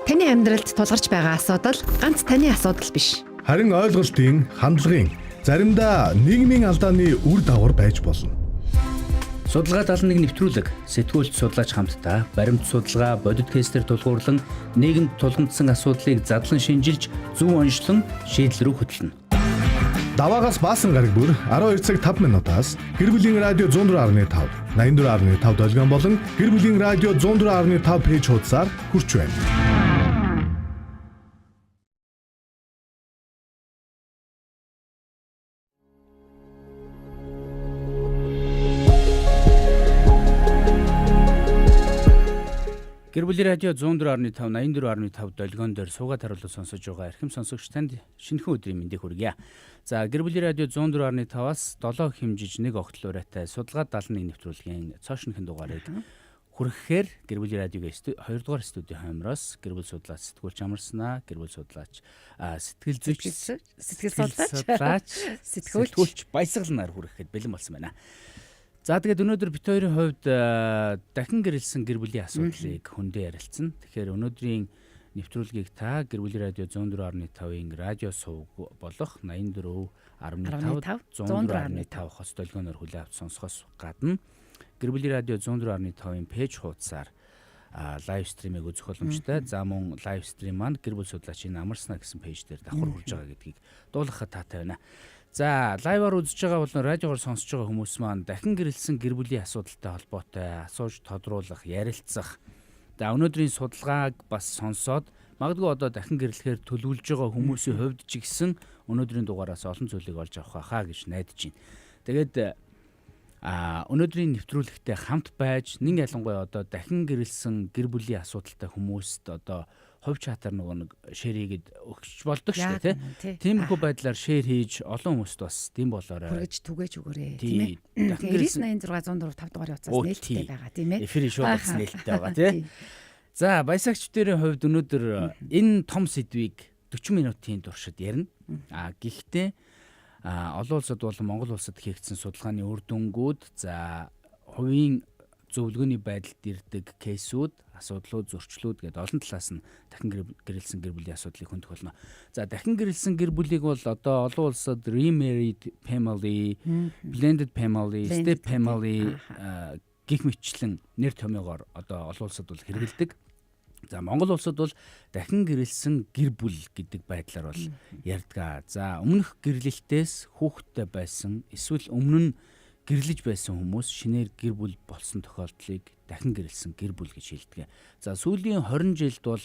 Таны амьдралд тулгарч байгаа асуудал ганц таны асуудал биш. Харин ойлголтын, хандлагын, заримдаа нийгмийн алдааны үр дагавар байж болно. Судалгаа 71 нэвтрүүлэг сэтгүүлч судлаач хамтдаа баримт судалгаа, бодит кейсээр тулгуурлан нийгэмд тулгамдсан асуудлыг задлан шинжилж, зөв онцлон шийдэл рүү хөтлөнө. Даваагаас баасан гараг бүр 12 цаг 5 минутаас гэр бүлийн радио 104.5, 84.5 долгион болон гэр бүлийн радио 104.5 пэйж хуудасаар хүрч байна. Гэр бүлийн радио 104.5, 84.5 долгион дээр суугаад харуулж сонсож байгаа эрхэм сонсогч танд шинэхэн өдрийн мэндийг хүргье. За гэр бүлийн радио 104.5-аас 7 хэмжиж 1 огтлуурайтай судалгаа 71 нэвтрүүлгийн цоошинхэн дугаарыг хүргэхээр гэр бүлийн радиогийн 2 дугаар студийн хоймроос гэр бүл судлаач сэтгүүлч амарснаа, гэр бүл судлаач сэтгэл зүйч сэтгүүлч баясгалнаар хүргэхэд бэлэн болсон байна. За тэгээд өнөөдөр бит хоёрын хувьд дахин гэрэлсэн гэр бүлийн асуудлыг хөндөө ярилцсан. Тэгэхээр өнөөдрийн нэвтрүүлгийг та гэр бүлийн радио 104.5-ын радио сувг болох 84.5 104.5 хос долгионоор хүлээ авч сонсохоос гадна гэр бүлийн радио 104.5-ын пэйж хуудасаар лайв стримийг үзэх боломжтой. За мөн лайв стрим маань гэр бүл судлаачийн амарснаа гэсэн пэйж дээр давхар хүрж байгаа гэдгийг дуулгахад таатай байна. За лайваар үзэж байгаа болон радиогоор сонсож байгаа хүмүүс маань дахин гэрэлсэн гэр бүлийн асуудалтай холбоотой асууж тодруулах, ярилцах. За өнөөдрийн судалгааг бас сонсоод магадгүй одоо дахин гэрлэхээр төлөвлөж байгаа хүмүүсийн хувьд ч гэсэн өнөөдрийн дугаараас олон зүйлийг олж авах хаа гэж найдаж байна. Тэгээд өнөөдрийн нэвтрүүлэгтээ хамт байж нэг ялангуяа одоо дахин гэрэлсэн гэр бүлийн асуудалтай хүмүүст одоо хувь чатаар нэг шеэр хийгээд өгч болдог шүү дээ тийм. Тиймэрхүү байдлаар шеэр хийж олон хүмүүст бас тийм болоорой. Хүргэж түгээж өгөөрэй тийм ээ. 986 104 5 дугаарын утсаас нээлттэй байгаа тийм ээ. Эфирийн шууд нээлттэй байгаа тийм. За баясагчдын хувьд өнөөдөр энэ том сэдвийг 40 минутын туршид ярина. Гэхдээ олон улсад болон Монгол улсад хийгдсэн судалгааны үр дүнгууд, за хувийн зөвлөгөөний байдалд ирдэг кейсүүд, асуудлууд, зөрчлүүд гэдэг олон талаас нь дахин гэрэлсэн гэр бүлийн асуудлыг хөндөх болно. За дахин гэрэлсэн гэр бүлийг бол одоо олон улсад remarried family, blended family, step family гэх мэтчлэн нэр томьёогоор одоо олон улсад бол хэрэгэлдэг. За Монгол улсад бол дахин гэрэлсэн гэр бүл гэдэг байдлаар бол ярьдаг. За өмнөх гэрлэлтээс хүүхэдтэй байсан эсвэл өмнө нь гэрлэж байсан хүмүүс шинээр гэр бүл болсон тохиолдлыг дахин гэрэлсэн гэр бүл гэж хэлдэг. За сүүлийн 20 жилд бол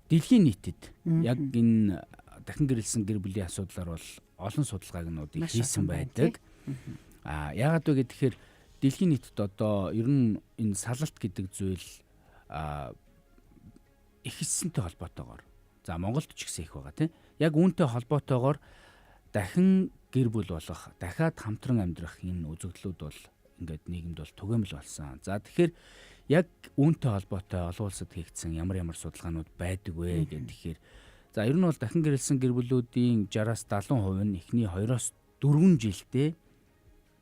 дэлхийн нийтэд яг энэ дахин гэрэлсэн гэр бүлийн асуудлаар бол олон судалгааг хийсэн байдаг. Яагаад вэ гэхээр дэлхийн нийтэд одоо ер нь энэ салалт гэдэг зүйл ихэлсэнтэй холбоотойгоор, за Монголд ч гэсэн их байгаа тийм. Яг үүнтэй холбоотойгоор дахин гэр бүл болох, дахиад хамтран амьдрах энэ үзэгдлүүд бол ингээд нийгэмд бол түгээмэл болсон. За тэгэхээр яг үүнтэй холбоотой олон улсад хийгдсэн ямар судалгаанууд байдаг вэ гэхээр, за ер нь бол дахин гэрэлсэн гэр бүлүүдийн 60-аас 70% нь эхний 2-оос 4 жилдээ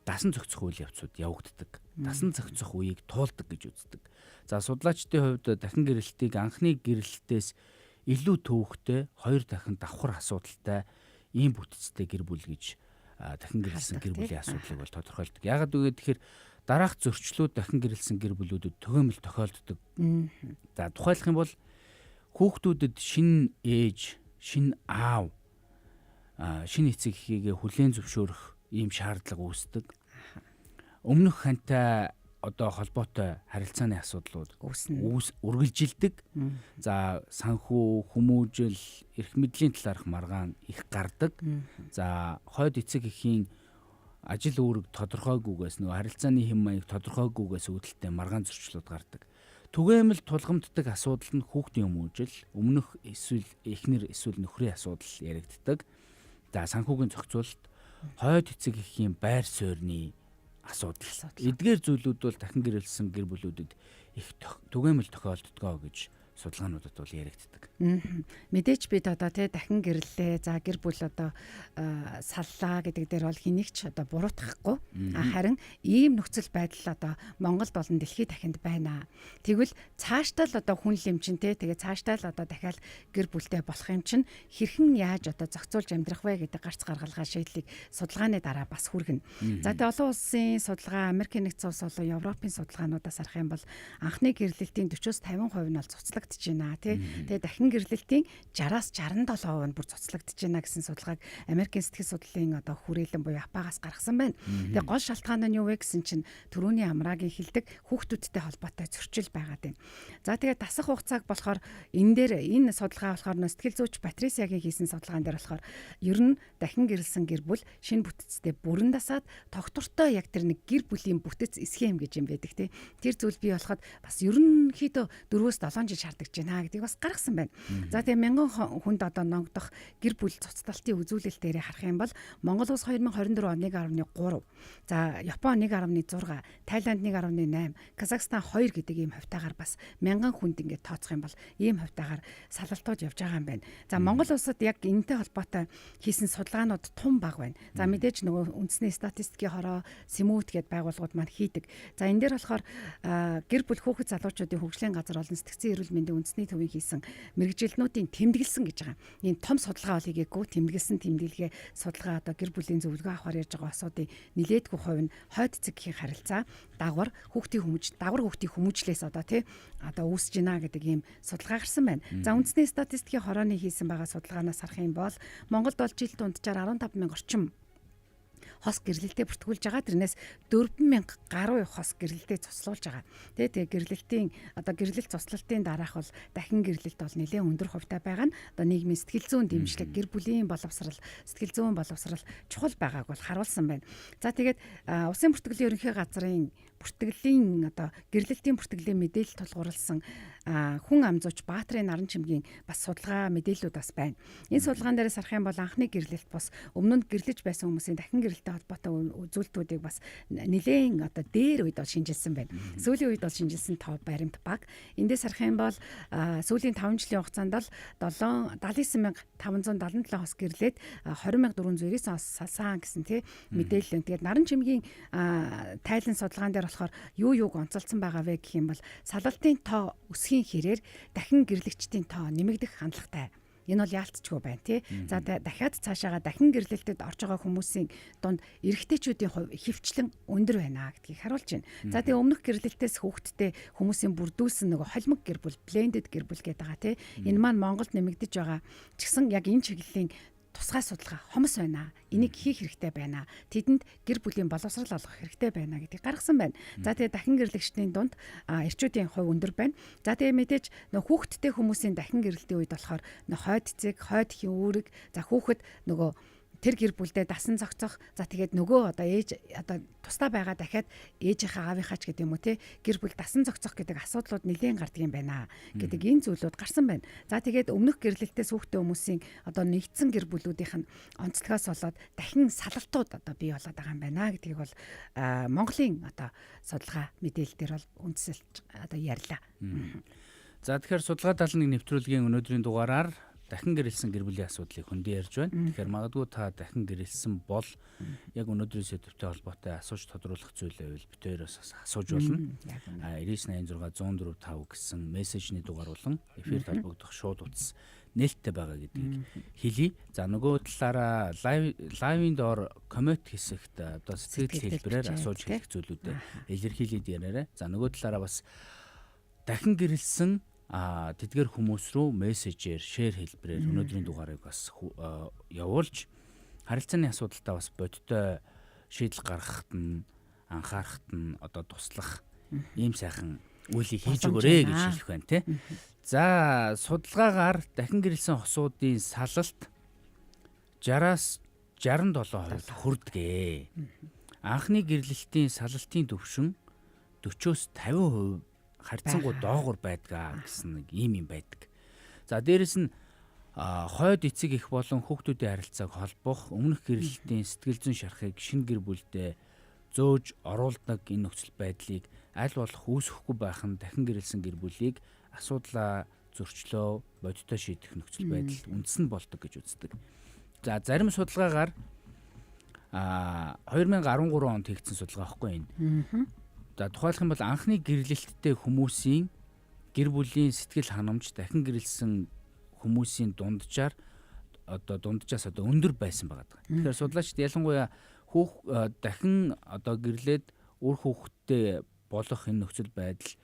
дасан зохицох үйл явцуд явагддаг. Дасан зохицох үеийг туулдаг гэж үздэг. За судлаачдын хувьд дахин гэрэлтийг анхны гэрэлтээс илүү төвөгтэй, 2 дахин давхар асуудалтай ийм бүтцтэй гэр бүл гэж дахин гэрэлсэн гэр бүлийн асуудлыг бол тодорхойлдог. Яагаад вэ гэхээр дараах зөрчлүүд дахин гэрэлсэн гэр бүлүүдэд түгээмэл тохиолддог. За тухайлах юм бол хүүхдүүдэд шинэ ээж, шинэ аав, шинэ эцэг эхийгээ хүлээн зөвшөөрөх ийм шаардлага үүсдэг. Өмнөх хантай одоо холбоотой харилцааны асуудлууд үргэлжилдэг. За санхүү, хүмүүжил, эрх мэдлийн талаарх маргаан их гардаг. За хойд эцэг эхийн ажил үүрэг тодорхойгүйгээс, харилцааны хэм маяг тодорхойгүйгээс үүдэлтэй маргаан зөрчлүүд гардаг. Түгээмэл тулгамддаг асуудал нь хүүхдийн хүмүүжил, өмнөх эсвэл эхнэр эсвэл нөхрийн асуудал яригддаг. За санхүүгийн зохицуулалт, хойд эцэг эхийн байр суурьны асуудал. Эдгээр зүйлүүд бол дахин гэрэлсэн гэр бүлүүдэд их түгээмэл тохиолддгоо гэж судалгаануудад бол яригддаг. Мэдээж бид одоо тий дахин гэрлээ. За гэр бүл одоо саллаа гэдэг дээр бол хэнийг ч одоо буруутгахгүй. Харин ийм нөхцөл байдал одоо Монголд болон дэлхийд дахинд байна. Тэгвэл цаашдаа л одоо хүн лэмчин тий тэгээ цаашдаа л одоо дахиад гэр бүлтэй болох юм чинь хэрхэн яаж одоо зохицуулж амьдрах вэ гэдэг гарц гаргалгаа шийдлийг судалгааны дараа бас хүргэнэ. За тэгээ олон улсын судалгаа, Америкийн нэгдсэн улс болон Европын судалгаануудаас харах юм бол анхны гэрлэлтийн 40-50% нь бол цуцлагдж байна тий. Тэгээ дахин гэрлэлтийн 60-аас 67% нь бүр цуцлагдж байна гэсэн судалгааг Америкийн сэтгэл судлалын одоо хүрээлэн буюу АПА-гаас гаргасан байна. Тэгээ гол шалтгаан нь юу вэ гэсэн чинь төрөүний амраагийн хилдэг хүүхдүүдтэй холбоотой зөрчил байгаад байна. За тэгээ дасах хугацааг болохоор энэ судалгаа болохоор сэтгэл зүйч Патрисиагийн хийсэн судалгаан дээр болохоор ер нь дахин гэрлсэн гэр бүл шинэ бүтэцтэй бүрэн дасаад тогтвортой яг тэр нэг гэр бүлийн бүтэц схем гэж юм байдаг тий. Тэр зүйл бий болоход бас ерөнхийдөө 4-7 жил шаардаж байна гэдгийг бас гаргасан байна. За тэгээ 1000 хүнд одоо ногдох гэр бүл цуцталтын үзүүлэлт дээр харах юм бол Монгол улс 2024 он 1.3, за Япон 1.6, Тайланд 1.8, Казахстан 2 гэдэг ийм хавтайгаар бас 1000 хүнд ингээд тооцох юм бол ийм хавтайгаар салалтууд явж байгаа юм байна. За Монгол улсад яг энэтэй холбоотой хийсэн судалгаанууд тун бага байна. За мэдээж нөгөө үндэсний статистикийн хороо Сэмүүд гэдэг байгууллагууд маань хийдэг. За энэ дээр болохоор гэр бүл хүүхэд залуучуудын хөгжлийн газар болон сэтгцэн эрүүл мэндийн үндэсний төвийн хийсэн мэрэгжилтнүүдийн тэмдэглэсэн гэж байгаа. Энэ том судалгаа бол хийгээгүй, тэмдэглэсэн тэмдэглэгээ судалгаа одоо гэр бүлийн зөвлөгөө авахар ярьж байгаа асуудыг нилээдгүй хувь нь хойд цэгийн харилцаа дагвар хүүхдийн хүмүүжлээс одоо тий одоо үүсэж байна гэдэг ийм судалгаа гарсан байна. За үндэсний статистикийн хорооны хийсэн байгаа судалгаанаас харах юм бол Монголд бол жил дунджаар 15,000 орчим хос гэрлэлтэд бүртгүүлж байгаа. Тэрнээс 4,000 гаруй хос гэрлэлтэд цуцлуулж байгаа. Тэгээ гэрлэлтийн одоо гэрлэлт цуцлалтын дараах бол дахин гэрлэлт бол нэлээд өндөр хувьтай байгаа нь одоо нийгмийн сэтгэл зүйн дэмжлэг, гэр бүлийн боловсрал, сэтгэл зүйн боловсрал чухал байгааг бол харуулсан байна. За тэгээд Улсын бүртгэлийн ерөнхий газрын бүртгэлийн одоо гэрлэлтийн бүртгэлийн мэдээлэл тулгуурласан хүн ам зууч Баатрын наран чимгийн бас судалгаа мэдээллүүд бас байна. Энэ судалгаан дээрээс харах юм бол анхны гэрлэлт бас өмнө нь гэрлэж байсан хүмүүсийн дахин гэрлэлтэй холбоотой үзүүлэлтүүдийг бас нэлээд одоо дээр үед бол шинжилсэн байна. Сүүлийн үед бол шинжилсэн тов баримт баг. Эндээс харах юм бол сүүлийн 5 жилийн хугацаанд л 79577 хос гэрлээд 20409 хос салсан гэсэн тий мэдээлэл. Тэгээд наран чимгийн тайлан судалгаан дээр болохоор юуг онцолцсон байгаа вэ гэх юм бол салалтын тоо өсөхийн хэрээр дахин гэрлэгчдийн тоо нэмэгдэх хандлагатай. Энэ бол яалтчгүй байна тий. За дахиад цаашаага дахин гэрлэлтэд орж байгаа хүмүүсийн дунд эрэгтэйчүүдийн хувь хөвчлэн өндөр байна гэдгийг харуулж байна. За тэгээ өмнөх гэрлэлтээс хүүхдтэй хүмүүсийн бүрдүүлсэн нөгөө холимог гэр бүл, blended гэр бүл гэдэг байгаа тий. Энэ маань Монголд нэмэгдэж байгаа ч гэсэн яг энэ чиглэлийн тусгай судалгаа хомос байна. Энийг хийх хэрэгтэй байна. Тэдэнд гэр бүлийн боловсрал олгох хэрэгтэй байна гэдгийг гаргасан байна. За тэгээ дахин гэрлэгчдийн дунд эрчүүдийн хувь өндөр байна. За тэгээ мэдээж нөх хүүхэдтэй хүмүүсийн дахин гэрлэлтийн үед болохоор хойд цэг, хойд хин үүрэг, за хүүхэд нөгөө тэр гэр бүлдээ дасан зохицох, за тэгээд нөгөө одоо ээж одоо тусдаа байгаа дахиад ээжийнхээ аавынхаа ч гэдэг юм уу те гэр бүл дасан зохицох гэдэг асуудлууд нэлээд гардаг юм байна гэдэг энэ зүйлүүд гарсан байна. За тэгээд өмнөх гэрлэлтээс хүүхдтэй хүмүүсийн одоо нэгдсэн гэр бүлүүдийнх нь онцлогоос болоод дахин салалтууд одоо бий болоод байгаа юм байна гэдгийг бол Монголын одоо судалгаа мэдээлэлдэр бол үндэслэж одоо ярьлаа. За тэгэхээр судалгаа 71 нэвтрүүлгийн өнөөдрийн дугаараар дахин гэрэлсэн гэр бүлийн асуудлыг хөндөө ярьж байна. Тэгэхээр магадгүй та дахин гэрэлсэн бол яг өнөөдрийн сэдвтэй холбоотой асууж тодруулах зүйл байвал битээрээс асууж болно. 9986 104 5 гэсэн мессежний дугаар болон эфирт холбогдох шууд утас нээлттэй байгаа гэдгийг хэлье. За нөгөө талаараа лайвын доор коммент хэсэгт одоо сэтгэл хэлбэрээр асууж хэлэх зүйлүүдэд илэрхийлээд яриарай. За нөгөө талаараа бас дахин гэрэлсэн тэдгээр хүмүүс рүү мессежээр, шеэр хэлбэрээр өнөөдрийн дугаарыг бас явуулж харилцааны асуудалтай бас бодиттой шийдэл гаргахад нь анхаарахад нь одоо туслах ийм сайхан үйлийг хийж өгөөрэй гэж хэлэх байна тий. За судалгаагаар дахин гэрэлсэн хосуудын салалт 60-аас 67% хүрдэгэ. Анхны гэрлэлтийн салалтын түвшин 40-оос 50% харьцангуй доогуур байдгаа гэсэн нэг ийм юм байдаг. За дээрэс нь хойд эцэг их болон хүүхдүүдийн харилцааг холбох өмнөх гэрлэлтийн сэтгэл зүйн шарахыг шинэ гэр бүлдээ зөөж оруулдаг энэ нөхцөл байдлыг аль болох үүсэхгүй байх нь дахин гэрэлсэн гэр бүлийг асуудлаа зөрчлөө, бодиттой шийдэх нөхцөл байдал үндсэн болдог гэж үздэг. За зарим судалгаагаар 2013 онд хийгдсэн судалгаа байхгүй энэ. За тухайлх юм бол анхны гэрлэлттэй хүмүүсийн гэр бүлийн сэтгэл ханамж дахин гэрэлсэн хүмүүсийн дунджаас өндөр байсан байгаа. Тэгэхээр судлаачид ялангуяа дахин гэрлээд үр хүүхэдтэй болох энэ нөхцөл байдал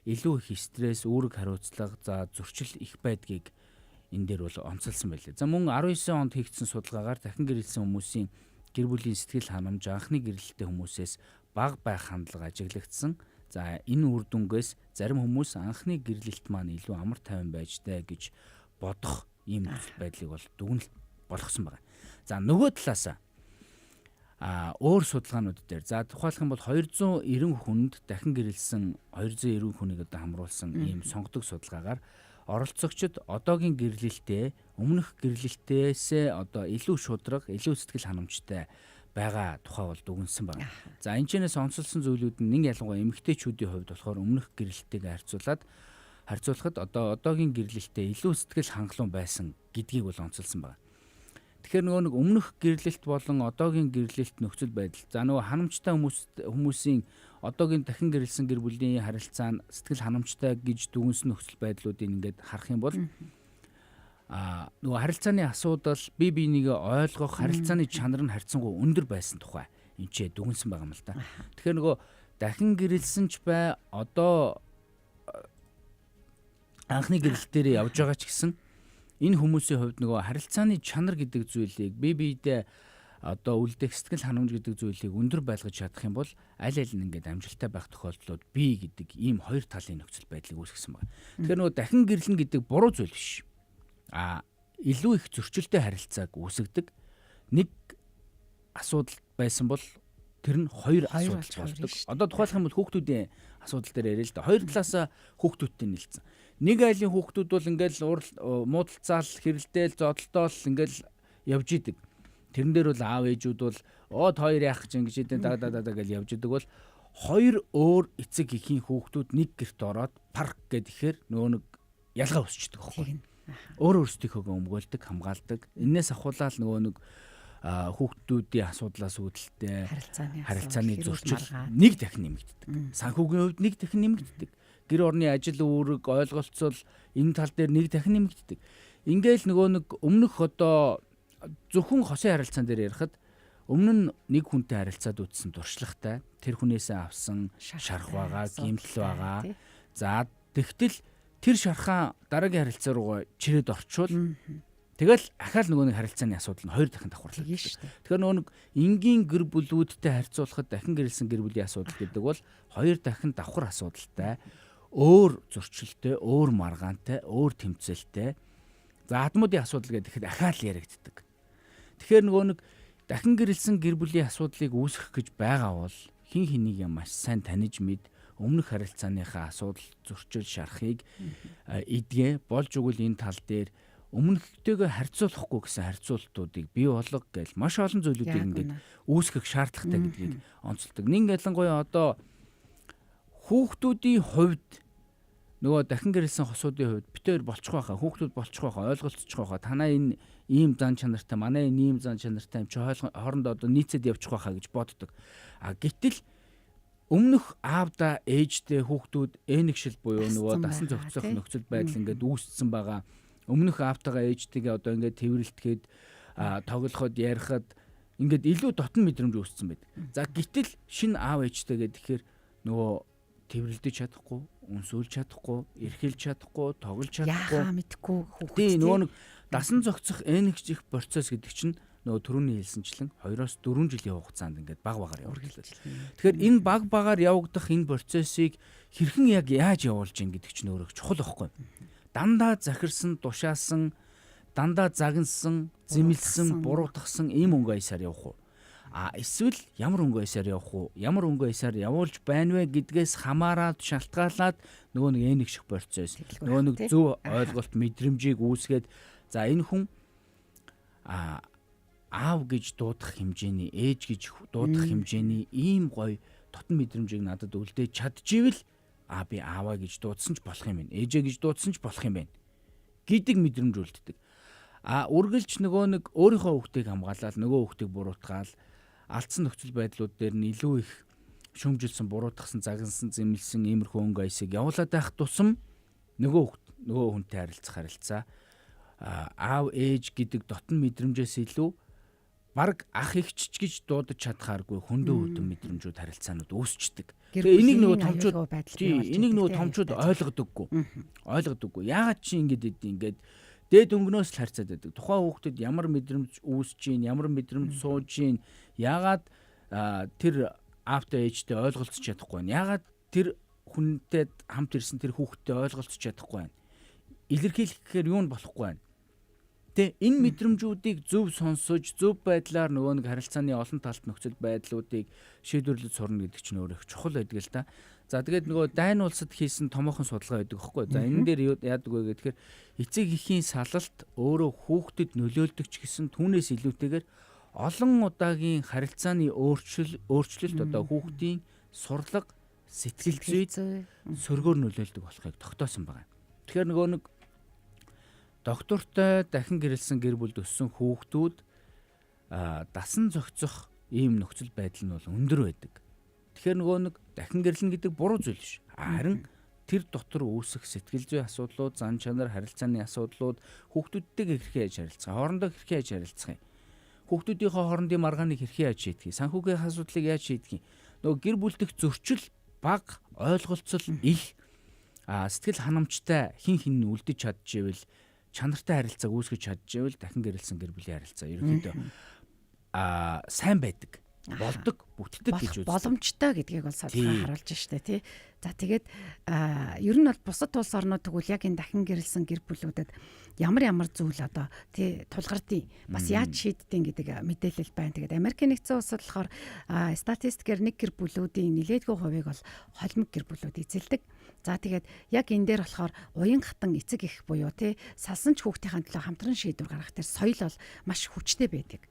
илүү их стресс, үүрэг хариуцлага, зөрчил их байдгийг энэ дээр бол онцолсон байлээ. За мөн 19 онд хийгдсэн судалгаагаар дахин гэрэлсэн хүмүүсийн гэр бүлийн сэтгэл ханамж анхны гэрэлттэй хүмүүсээс бага байх хандлага ажиглагдсан. За энэ үр дүнгээс зарим хүмүүс анхны гэрлэлт маань илүү амар тайван байж таа гэж бодох ийм нөхцөл байдлыг бол дүгнэлт болгосон байна. За нөгөө талаасаа өөр судалгаанууд дээр тухайлх юм бол 290 хүнд дахин гэрэлсэн 290 хүнийг хамруулсан ийм сонгодог судалгаагаар оролцогчид одоогийн гэрлэлтээ өмнөх гэрлэлтээс илүү шударга, илүү сэтгэл ханамжтай байгаа тухай бол дүгнсэн байна. За энэ чэнэс онцлсон зүйлүүд нь нэг ялангуяа эмэгтэйчүүдийн хувьд болохоор өмнөх гэрлэлтэйг харьцуулахад одоогийн гэрлэлтээ илүү сэтгэл хангалуун байсан гэдгийг бол онцлсон байна. Тэгэхээр нөгөө өмнөх гэрлэлт болон одоогийн гэрлэлт нөхцөл байдал. За нөгөө ханамжтай хүмүүсийн одоогийн дахин гэрэлсэн гэр бүлийн харилцаа нь сэтгэл ханамжтай гэж дүгнсэн нөхцөл байдлуудыг ингээд харах юм бол нөгөө харилцааны асуудал, бие бинийгээ ойлгох, харилцааны чанар нь харьцангуй өндөр байсан тухай энэ ч дүгнсэн байгаа юм л да. Тэгэхээр нөгөө дахин гэрэлсэн ч бай одоо анхны гэрэлтээр явж байгаа ч гэсэн энэ хүмүүсийн хувьд нөгөө харилцааны чанар гэдэг зүйлийг бие биедээ үлдэх сэтгэл ханамж гэдэг зүйлийг өндөр байлгаж чадах юм бол аль аль нь ингээд амжилттай байх тохиолдлууд бий гэдэг ийм хоёр талын нөхцөл байдлыг үүсгэсэн байна. Тэгэхээр нөгөө дахин гэрлэн гэдэг буруу зүйл биш. Илүү их зөрчилтэй харилцааг үүсгэдэг нэг асуудал байсан бол тэр нь хоёр асуудал болдог. Одоо тухайлх юм бол хүүхдүүдийн асуудал дээр яриа л да. Хоёр талаасаа хүүхдүүдтэй нийлцсэн. Нэг айлын хүүхдүүд бол ингээл муудалцаал, хэрэлдээл, зодолтоол ингээл явж идэг. Тэрэн дээр бол аав ээжүүд бол хоёр яах гэж ингэж идэн даа гэж явж идэг бол хоёр өөр эцэг эхийн хүүхдүүд нэг гэрт ороод парк гэхээр нөгөө нэг ялгаа өсчдөг байхгүй. Өөр өөрсдийнхөө өмгөөлдөг, хамгаалдаг. Энээс ахуулаад нөгөө нэг хүүхдүүдийн асуудлаас үүдэлтэй харилцааны зөрчил нэг дахин нэмэгддэг. Санхүүгийн хувьд нэг дахин нэмэгддэг. Гэр орны ажил үүрэг, ойлголцол энэ тал дээр нэг дахин нэмэгддэг. Ингээл нөгөө нэг өмнөх зөвхөн хосын харилцаан дээр ярихад өмнө нь нэг хүнтэй харилцаад үтсэн туршлагатай тэр хүнээсээ авсан шарх байгаа, гимтэл байгаа. За тэгтэл тэр шархаа дараагийн харилцаа руугаа чирээд орчвол тэгэл ахаал нөгөө нэг харилцааны асуудал нь хоёр дахин давхарлаа. Тэгэхээр нөгөө нэг энгийн гэр бүлүүдтэй харьцуулахад дахин гэрэлсэн гэр бүлийн асуудал гэдэг бол хоёр дахин давхар асуудалтай, өөр зөрчилтэй, өөр маргаантай, өөр тэмцэлтэй. За адмуудын асуудал гэдэг ихэд ахаал яригддаг. Тэгэхээр нөгөө нэг дахин гэрэлсэн гэр бүлийн асуудлыг үүсгэх гэж байгаа бол хин хэнийг маш сайн таниж мэд өмнөх харилцааныхаа асуудал, зөрчил, шархыг эдгээ болж өгвөл энэ тал дээр өмнөхтэйгээ харьцуулахгүй гэсэн харьцуултуудыг бий болго гэж маш олон зүйлүүдийг ингээд үүсгэх шаардлагатай гэдгийг онцолдог. Нэг ялангуяа хүүхдүүдийн хувьд нөгөө дахин гэрэлсэн хосуудын хувьд битээр болчих байхаа, хүүхдүүд болчих байхаа, ойлголцчих байхаа, танаа энэ ийм зан чанартай, манай энэ ийм зан чанартай юм чи хоорондоо нийцээд явчих байхаа гэж боддог. Гэтэл өмнөх аавда ээжтэй хүүхдүүд нэг шил буюу нөгөө дасан зохицох нөхцөл байдал ингээд үүссэн байгаа. Өмнөх аавтайгаа ээжтэйгээ ингээд тэрвэрлдэхэд тоглоход ярихад ингээд илүү дотн мэдрэмж үүссэн байдаг. За гэтэл шинэ аав ээжтэйгээ тэгэхээр нөгөө тэрвэрлдэж чадахгүй, үнсүүлж чадахгүй, эрхэлж чадахгүй, тоглож чадахгүй. Яахаа мэдгүй хүүхэд. Тийм нөгөө нэг дасан зохицох энэгжих процесс гэдэг чинь нөгөө түрүүний хэлсэнчлэн 2-4 жилийн хугацаанд ингээд баг багаар явагддаг. Тэгэхээр энэ баг багаар явагдах энэ процессыг хэрхэн яг яаж явуулж ийн гэдэг чинь өөрөө чухал байхгүй. Дандаа захирсан, тушаасан, дандаа загнасан, зэмлсэн, буруутгасан ийм өнгө аясаар явах уу? Эсвэл ямар өнгө аясаар явах уу? Ямар өнгө аясаар явуулж байна вэ гэдгээс хамаараад шалтгаалаад нөгөө нэг энэг шиг процесс, нөгөө нэг зөв ойлголт, мэдрэмжийг үүсгээд за энэ хүн аав гэж дуудах хэмжээний, ээж гэж дуудах хэмжээний ийм гоё дотн мэдрэмжийг надад үлдээж чадчихвэл би ааваа гэж дуудсан ч болох юм байна. Ээжээ гэж дуудсан ч болох юм байна гэдэг мэдрэмж үлддэг. Үргэлж нөгөө нэг өөрийнхөө хүүхдийг хамгаалаад нөгөө хүүхдийг буруутгаал алдсан нөхцөл байдлууд дээр нь илүү их шүмжилсэн, буруутгасан, загнасан, зэмлсэн иймэрхүү өнгө аясыг явуулаад байх тусам нөгөө хүнтэй харилцаа аав ээж гэдэг дотн мэдрэмжээс илүү бараг ах эгч гэж дуудаж чадхааргүй хөндөө хөдөн мэдрэмжүүд харилцаанууд үүсчдэг. Тэгээ энийг нөгөө томчууд ойлгодоггүй. Яагаад чи ингээд дээд өнгнөөс л харьцаад байдаг. Тухайн хүүхдэд ямар мэдрэмж үүсэж гин, ямар мэдрэмж сууж гин, яагаад тэр аавтай ээжтэй ойлголцож чадахгүй байна. Яагаад тэр хүнтэй хамт ирсэн тэр хүүхдтэй ойлголцож чадахгүй байна. Илэрхийлэх гэхээр юу нь болохгүй байна. Энэ мэдрэмжүүдийг зөв сонсож, зөв байдлаар нөгөө нэг харилцааны олон талт нөхцөл байдлуудыг шийдвэрлэж сурна гэдэг чинь өөрөө их чухал байдаг л да. За тэгээд нөгөө дайн улсад хийсэн томоохон судалгаа байдаг байхгүй. За энэ дээр яадаг вэ гэхээр эцэг эхийн салалт өөрөө хүүхдэд нөлөөлдөг ч гэсэн түүнээс илүүтэйгээр олон удаагийн харилцааны өөрчлөлт одоо хүүхдийн сурлага, сэтгэл зүйд сөргөөр нөлөөлдөг болохыг тогтоосон байна. Тэгэхээр нөгөө нэг доктортой дахин гэрэлсэн гэр бүлд өссөн хүүхдүүд дасан зохицох ийм нөхцөл байдал нь бол өндөр байдаг. Тэгэхээр нөгөө нэг дахин гэрлэн гэдэг буруу зүйл биш. Харин тэр дотор үүсэх сэтгэл зүйн асуудлууд, зан чанар, харилцааны асуудлууд хүүхдүүдтэйгээ хэрхэн яаж харилцах, хоорондоо хэрхэн яаж харилцах юм. Хүүхдүүдийнхээ хоорондын маргааныг хэрхэн яаж шийдэх юм, санхүүгийн асуудлыг яаж шийдэх юм. Нөгөө гэр бүлдэх зөрчил бага, ойлголцол их, сэтгэл ханамжтай хин үлдэж чадчихвэл чанартай харилцааг үүсгэж чадчихвэл дахин гэрэлсэн гэр бүлийн харилцаа ерөнхийдөө сайн байдаг, болдог, бүтдэг гэж үздэг. Боломжтой гэдгийг бол судалгаа харуулж штэ тий. За тэгээд ер нь бол бусад улс орнууд тэгвэл яг энэ дахин гэрэлсэн гэр бүлүүдэд ямар зүйл одоо тий тулгардیں۔ Бас яаж шийддэг гэдэг мэдээлэл байна. Тэгээд Америкийн нэгдсэн улсад болохоор статистикээр нэг гэр бүлүүдийн нэлээдгүй хувийг бол холимог гэр бүлүүд эзэлдэг. За тэгээд яг энэ дээр болохоор уян хатан эцэг их буюу тий салсан ч хүүхдийн төлөө хамтран шийдвэр гаргах тэр соёл бол маш хүчтэй байдаг.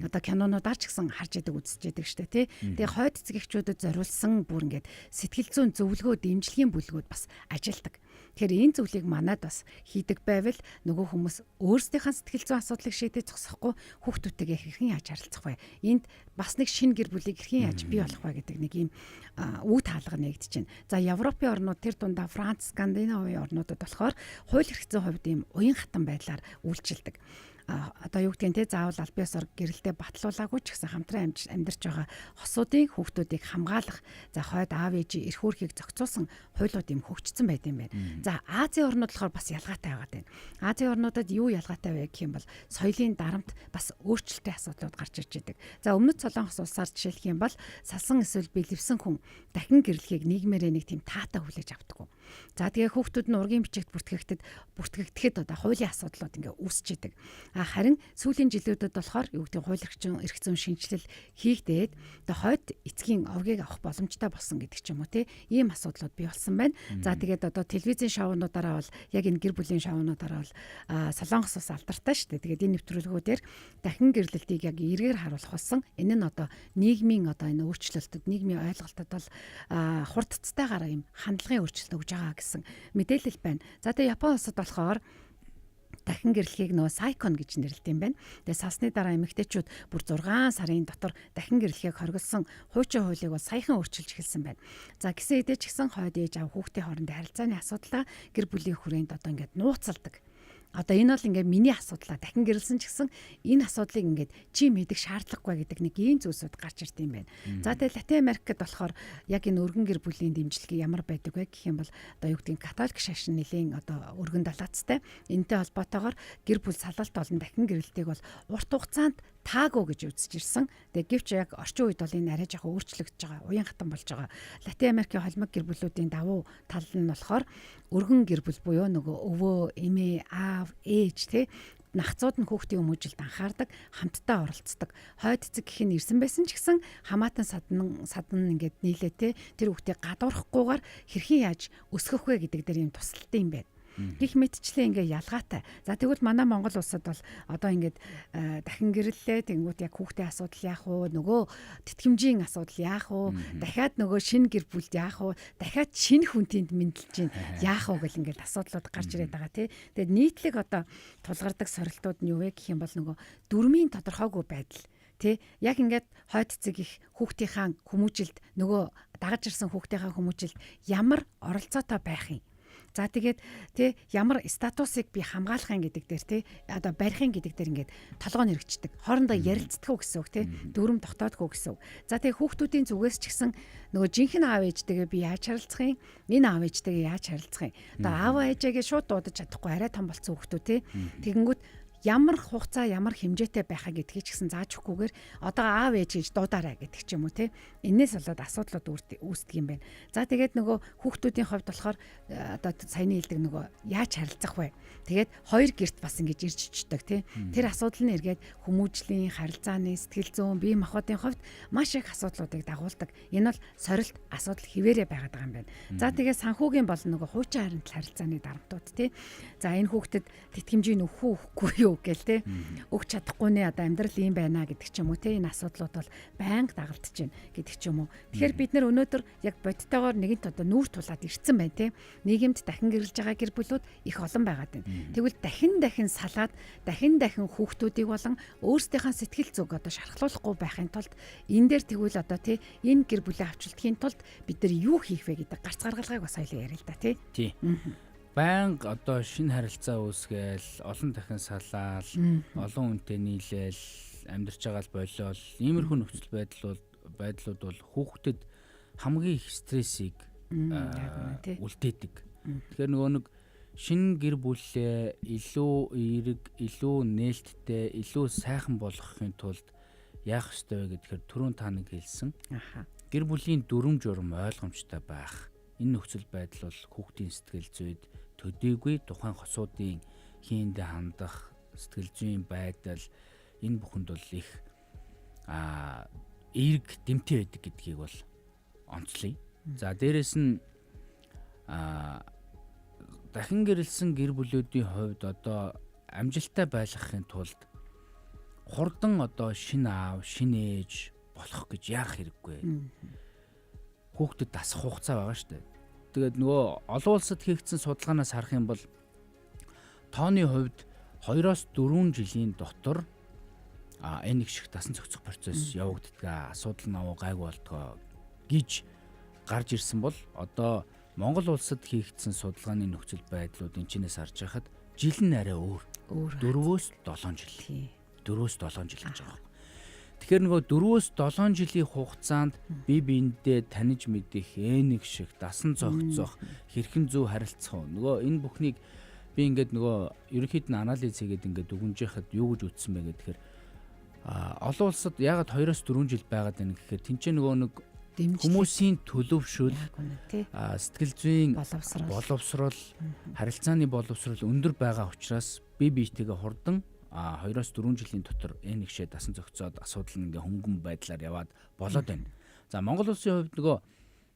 Одоо кинонуудаар ч гэсэн харж идэг үзэж идэг штэ тий. Тэгээ хойд эцэг эхчүүдэд зориулсан бүр ингээд сэтгэл зүйн зөвлөгөө дэмжлэгийн бүлгүүд бас ажилдаг. Тэгэхээр энэ зүйлийг манад бас хийдэг байвал нөгөө хүмүүс өөрсдийнхээ сэтгэл зүйн асуудлыг шийдэж зогсохгүй хүүхдүүдтэйгээ хэрхэн яаж харилцах вэ? Энд бас нэг шинэ гэр бүлийг хэрхэн яаж бий болох вэ гэдэг нэг ийм үе таалга нэгдэж байна. За Европын орнууд тэр дундаа Франц, Скандинавын орнуудад болохоор хууль эрх зүйн хувьд ийм уян хатан байдлаар үйлчилдэг. Одоо юу гэдгийг те заавал аль биесээр гэрэлтэй батлуулаагүй ч гэсэн хамтран амьдарч байгаа хосуудын хүүхдүүдийг хамгаалах за хойд аав ээжийн эрх үүргийг зохицуулсан хуулиуд юм хөгжсөн байт юм байна. За Азийн орнууд болохоор бас ялгаатай байгаад байна. Азийн орнуудад юу ялгаатай вэ гэх юм бол соёлын дарамт бас өөрчлөлтийн асуудлууд гарч ирж байдаг. За өмнөд Солонгос улсаар жишээлх юм бол салсан эсвэл бэлэвсэн хүн дахин гэрлэхийг нийгмээрээ нэг тийм таатай хүлээж авдаг. За тэгээ хүүхдүүд нь ургийн бичигт бүртгэгдэхэд одоо хуулийн асуудлууд ингээ үүсч идэг. Харин сүүлийн жилүүдэд болохоор юу гэдэг хууль эрх зүйн шинжилэл хийгдээд одоо хойд эцгийн овгийг авах боломжтой болсон гэдэг ч юм уу те ийм асуудлууд бий болсон байна. За тэгээд одоо телевизийн шоунуудаараа бол яг энэ гэр бүлийн шоунуудаараа бол Солонгос ус алдартай шүү дээ. Тэгээд энэ нэвтрүүлгүүдээр дахин гэрлэлтийг яг эргээр харуулах болсон. Энэ нь одоо нийгмийн одоо энэ өөрчлөлтөд нийгмийн ойлголтод бол хурдцтайгаар ийм хандлагын өөрчлөлт өгж байгаа гэсэн мэдээлэл байна. За тэгээ Япон улсад болохоор дахин гэрлэхийг нөгөө сайкон гэж нэрлэдэг юм байна. Тэгээ салсны дараа эмэгтэйчүүд бүр 6 сарын дотор дахин гэрлэхийг хоригдсан хуучин хуулийг бол саяхан өөрчилж эхэлсэн байна. За гисэн хэдий ч гэсэн хойд ээж аав хүүхдийн хоорондын харилцааны асуудлаа гэр бүлийн хүрээнд одоо ингээд нууцалдаг. Одоо энэ бол ингээд миний асуудлаа дахин гэрэлсэн ч гэсэн энэ асуудлыг ингээд чи мэдэх шаардлагагүй гэдэг нэг ийм зүйлсүүд гарч ирд юм байна. За тэгээ Латин Америкт болохоор яг энэ өргөн гэр бүлийн дэмжлэг ямар байдаг вэ гэх юм бол одоо юу гэдгийг католик шашин нэлийн одоо өргөн далаацтай энэтэй холбоотойгоор гэр бүл салалт болон дахин гэрэлтийг бол урт хугацаанд таагүй гэж үзэж ирсэн. Тэгээ гэвч яг орчин үед бол энэ арай жоохон өөрчлөгдөж байгаа, уян хатан болж байгаа. Латин Америкийн холимог гэр бүлүүдийн давуу тал нь болохоор өргөн гэр бүл буюу нөгөө өвөө, эмээ, аав, ээж те нахцууд нь хүүхдийн хүмүүжилд анхаардаг, хамтдаа оролцдог. Хойд эцэг гэх нь ирсэн байсан ч гэсэн хамаатан садан ингээд нийлээ те тэр хүүхдийг гадуурхахгүйгээр хэрхэн яаж өсгөх вэ гэдэг дээр юм тусалтай юм байна. Гэх мэтчлээ ингээ ялгаатай. За тэгвэл манай Монгол улсад бол одоо ингээд дахин гэрлэлээ тэнгуут яг хүүхдийн асуудал яах вэ? Нөгөө тэтгэмжийн асуудал яах вэ? Дахиад нөгөө шинэ гэр бүлд яах вэ? Дахиад шинэ хүнтэнд мэдлж чинь яах вэ гэл ингээд асуудлууд гарч ирээд байгаа тий. Тэгээд нийтлэг одоо тулгардаг сорилтууд нь юу вэ гэх юм бол нөгөө дүрмийн тодорхойгүй байдал. Тэ яг ингээд хойд цэг их хүүхдийнхаа хүмүүжилд нөгөө дагаж ирсэн хүүхдийнхаа хүмүүжилд ямар оролцоотой байх юм. За тэгээд тэ ямар статусыг би хамгаалахын гэдэг дээр тэ одоо барихын гэдэг дээр ингээд толгой нэрэгчдэг. Хоорондоо ярилцдаг уу гэсэн үг тэ дүрм тогтоодгүй гэсэн үг. За тэгээд хүүхдүүдийн зүгээс ч гэсэн нөгөө жинхэнэ аав ээжтэйгээ би яаж харилцах юм? Энэ аав ээжтэйгээ яаж харилцах юм? Одоо аав ээжээгээ шууд дуудаж чадахгүй арай том болсон хүүхдүүд тэ тэгэнгүүт ямар хугацаа ямар хэмжээтэй байхаа гэдгийг ч гэсэн зааж өгөхгүйгээр одоо аав ээж гэж дуудаарай гэдэг ч юм уу те энээс болоод асуудлууд үүсдэг юм байна. За тэгээд нөгөө хүүхдүүдийн хувьд болохоор одоо саяны хэлдэг нөгөө яаж харилцах вэ? Тэгээд хоёр герт бас ингэж ирж чичдэг те тэр асуудал нь эргээд хүмүүжлийн харилцааны сэтгэл зүйн бие махбодын хувьд маш их асуудлуудыг дагуулдаг. Энэ бол сорилт асуудал хിവэрэ байгаад байгаа юм байна. За тэгээд санхүүгийн бол нөгөө хуучин харилцаа харилцааны дарамтууд те за энэ хүүхдэд тэтгэмжийн өгөхгүй юу гэл те өгч чадахгүй нэ одоо амьдрал ийм байна гэдэг ч юм уу те энэ асуудлууд бол байнга дагалдаж байна гэдэг ч юм уу. Тэгэхээр бид нар өнөөдөр яг бодтойгоор нэгэнт одоо нүүр тулаад ирсэн байна те нийгэмд дахин гэрлэж байгаа гэр бүлүүд их олон байгаад байна. Тэгвэл дахин салаад дахин хүүхдүүдийг болон өөрсдийнхээ сэтгэл зүг одоо шархлуулахгүй байхын тулд энэ дээр тэгвэл одоо те энэ гэр бүлээ авчилдахын тулд бид нар юу хийх вэ гэдэг гарц гаргалгааг бас хоёлаа ярил л да те. Тий. Байнга одоо шинэ харилцаа үүсгээл олон дахин салаал олон хүнтэй нийлээл амьдарч байгаа л болол иймэрхүү нөхцөл байдлууд бол хүүхдэд хамгийн их стрессийг үлдээдэг. Тэгэхээр нөгөө нэг шинэ гэр бүлээ илүү эерэг, илүү нээлттэй, илүү сайхан болгохын тулд яах ёстой вэ гэхээр түрүүн та нэг хэлсэн. Гэр бүлийн дүрм журм ойлгомжтой байх. Энэ нөхцөл байдал бол хүүхдийн сэтгэл зүйд төдийгүй тухайн хосуудын хийндэ хандах сэтгэл зүйн байдал энэ бүхэнд бол их эерэг дэмтэй байдаг гэдгийг бол онцлоё. За дээрэс нь дахин гэрэлсэн гэр бүлүүдийн хувьд одоо амжилттай байлгахын тулд хурдан одоо шинэ аав, шинэ ээж болох гэж яах хэрэггүй. Хүүхдэд дасах хугацаа байгаа шүү дээ. Тэгээд нөгөө олон улсад хийгдсэн судалгаанаас харах юм бол тооны хувьд 2-4 жилийн дотор энэ их шиг дасан цогцох процесс явагддаг, асуудал наваа гайгүй болдгоо гэж гарч ирсэн бол одоо Монгол улсад хийгдсэн судалгааны нөхцөл байдлууд энэ чинээс харж байхад жил нь арай өөр. 4-7 жил. 4-7 жил гэж байгаа. Тэгэхээр нөгөө 4-7 жилийн хугацаанд бие биендээ таниж мэдэх нэг шиг дасан зогцох хэрхэн зөв харилцах вэ? Нөгөө энэ бүхнийг би ингээд нөгөө ерөнхийд нь анализ хийгээд ингээд дүгнж яхад юу гэж үздсэн бэ гэхээр олон улсад ягаад 2-4 жил байгаад байна гэхээр тэнцээ нөгөө нэг хүмүүсийн төлөвшөл сэтгэл зүйн боловсрол харилцааны боловсрол өндөр байгаа учраас бие биетэйгээ хурдан 2-4 жилийн дотор энэ ихшээ дасан зохицоод асуудал нь ингээ хөнгөн байдлаар яваад болоод байна. За Монгол улсын хувьд нөгөө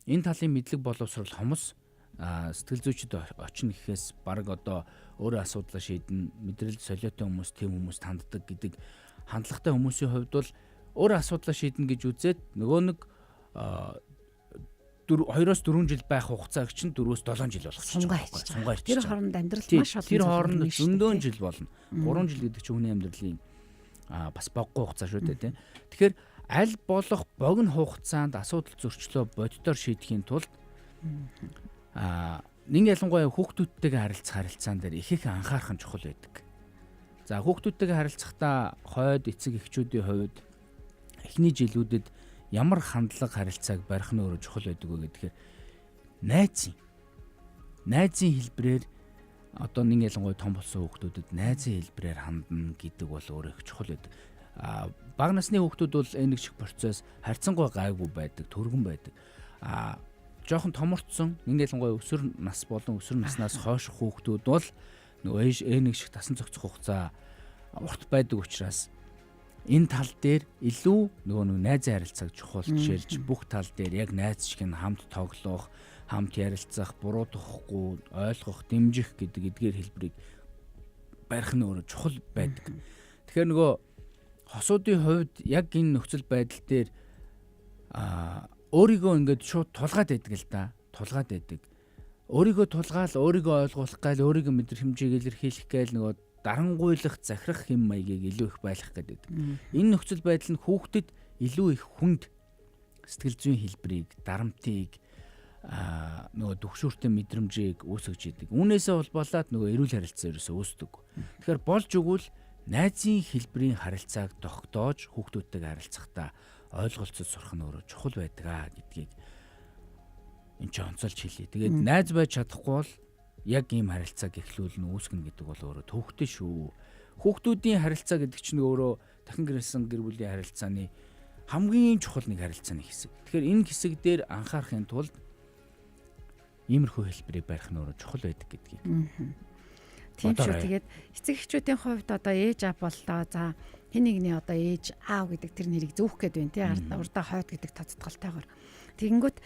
энэ талын мэдлэг боловсрол хомос сэтгэл зүйчд очно гэхээс баг одоо өөрөө асуудлаа шийдэн мэдрэл солиотой хүмүүс тийм хүмүүс танддаг гэдэг хандлагатай хүмүүсийн хувьд бол өөрөө асуудлаа шийдэн гэж үзээд нөгөө нэг 2-4 жил байх хугацааг чинь 4-7 жил болгочих жоох. Сунгаарч. Тэр хооронд амьдрал маш олон. Тэр хооронд зөндөө жил болно. 3 жил гэдэг чинь хүний амьдралын бас боггүй хугацаа шүү дээ, тийм. Тэгэхээр аль болох богино хугацаанд асуудал зөрчлөө боддоор шийдэхийн тулд нэг ялангуяа хүүхдүүдтэйгээ харилцаан дээр их анхаарах нь чухал байдаг. За хүүхдүүдтэйгээ харилцахдаа хойд эцэг эхчүүдийн хувьд эхний жилүүдэд ямар хандлага харилцааг барих нь өөрөө чухал байдаг вэ гэхээр найзын хэлбэрээр одоо нэг ялангуяа том болсон хүүхдүүдэд найзын хэлбэрээр хандна гэдэг бол өөрөө их чухал байдаг. Бага насны хүүхдүүд бол энэ шиг процесс харьцангуй гайгүй байдаг, төргөн байдаг. Жохон томорцсон нэг ялангуяа өсвөр нас болон өсвөр наснаас хойш хүүхдүүд бол нөгөө нэг шиг тасан зохицох хугацаа урт байдаг учраас энэ тал дээр илүү нөгөө найзын харилцааг чухал жишээлж бүх тал дээр яг найз шиг нь хамт тоглох, хамт ярилцах, буруутгахгүй, ойлгох, дэмжих гэдэг эдгээр хэлбэрийг барих нь өөрөө чухал байдаг. Тэгэхээр нөгөө хосуудын хувьд яг энэ нөхцөл байдал дээр өөрийгөө ингээд шууд тулгаад байдаг л да. Тулгаад байдаг. Өөрийгөө тулгаал, өөрийгөө ойлгуулах гал, өөрийгөө мэдрэмжийг илэрхийлэх гээл нөгөө дарангуйлах, захирах хэм маягийг илүү их байлгах гэдэг. Энэ нөхцөл байдал нь хүүхдэд илүү их хүнд сэтгэл зүйн хэлбэрийг, дарамтыг нөгөө төгшөөртэй мэдрэмжийг үүсгэж идэг. Үүнээсээ холбоолаад нөгөө эрүүл харилцаа ерөөсөө үүсдэг. Тэгэхээр болж өгвөл найзын хэлбэрийн харилцааг тогтоож хүүхдүүдтэйгээ харилцахдаа ойлголцож сурах нь өөрөө чухал байдаг гэдгийг энэ ч онцолж хэлье. Тэгээд найз байж чадахгүй бол яг ийм харилцааг эхлүүлнэ, үүсгэнэ гэдэг бол өөрөө төвхтэй шүү. Хүүхдүүдийн харилцаа гэдэг чинь өөрөө дахин гэрэлсэн гэр бүлийн харилцааны хамгийн чухал нэг харилцааны хэсэг. Тэгэхээр энэ хэсэг дээр анхаарахын тулд иймэрхүү хэлбэрийг барих нь өөрөө чухал байдаг гэдгийг. Тийм шүү. Тэгээд эцэг эхчүүдийн хувьд одоо ээж аав боллоо. За хэн нэгний одоо ээж аав гэдэг тэр нэрийг зөөх гээд байна тий. Урдаа хойд гэдэг тоцтголтойгоор. Тэгэнгүүт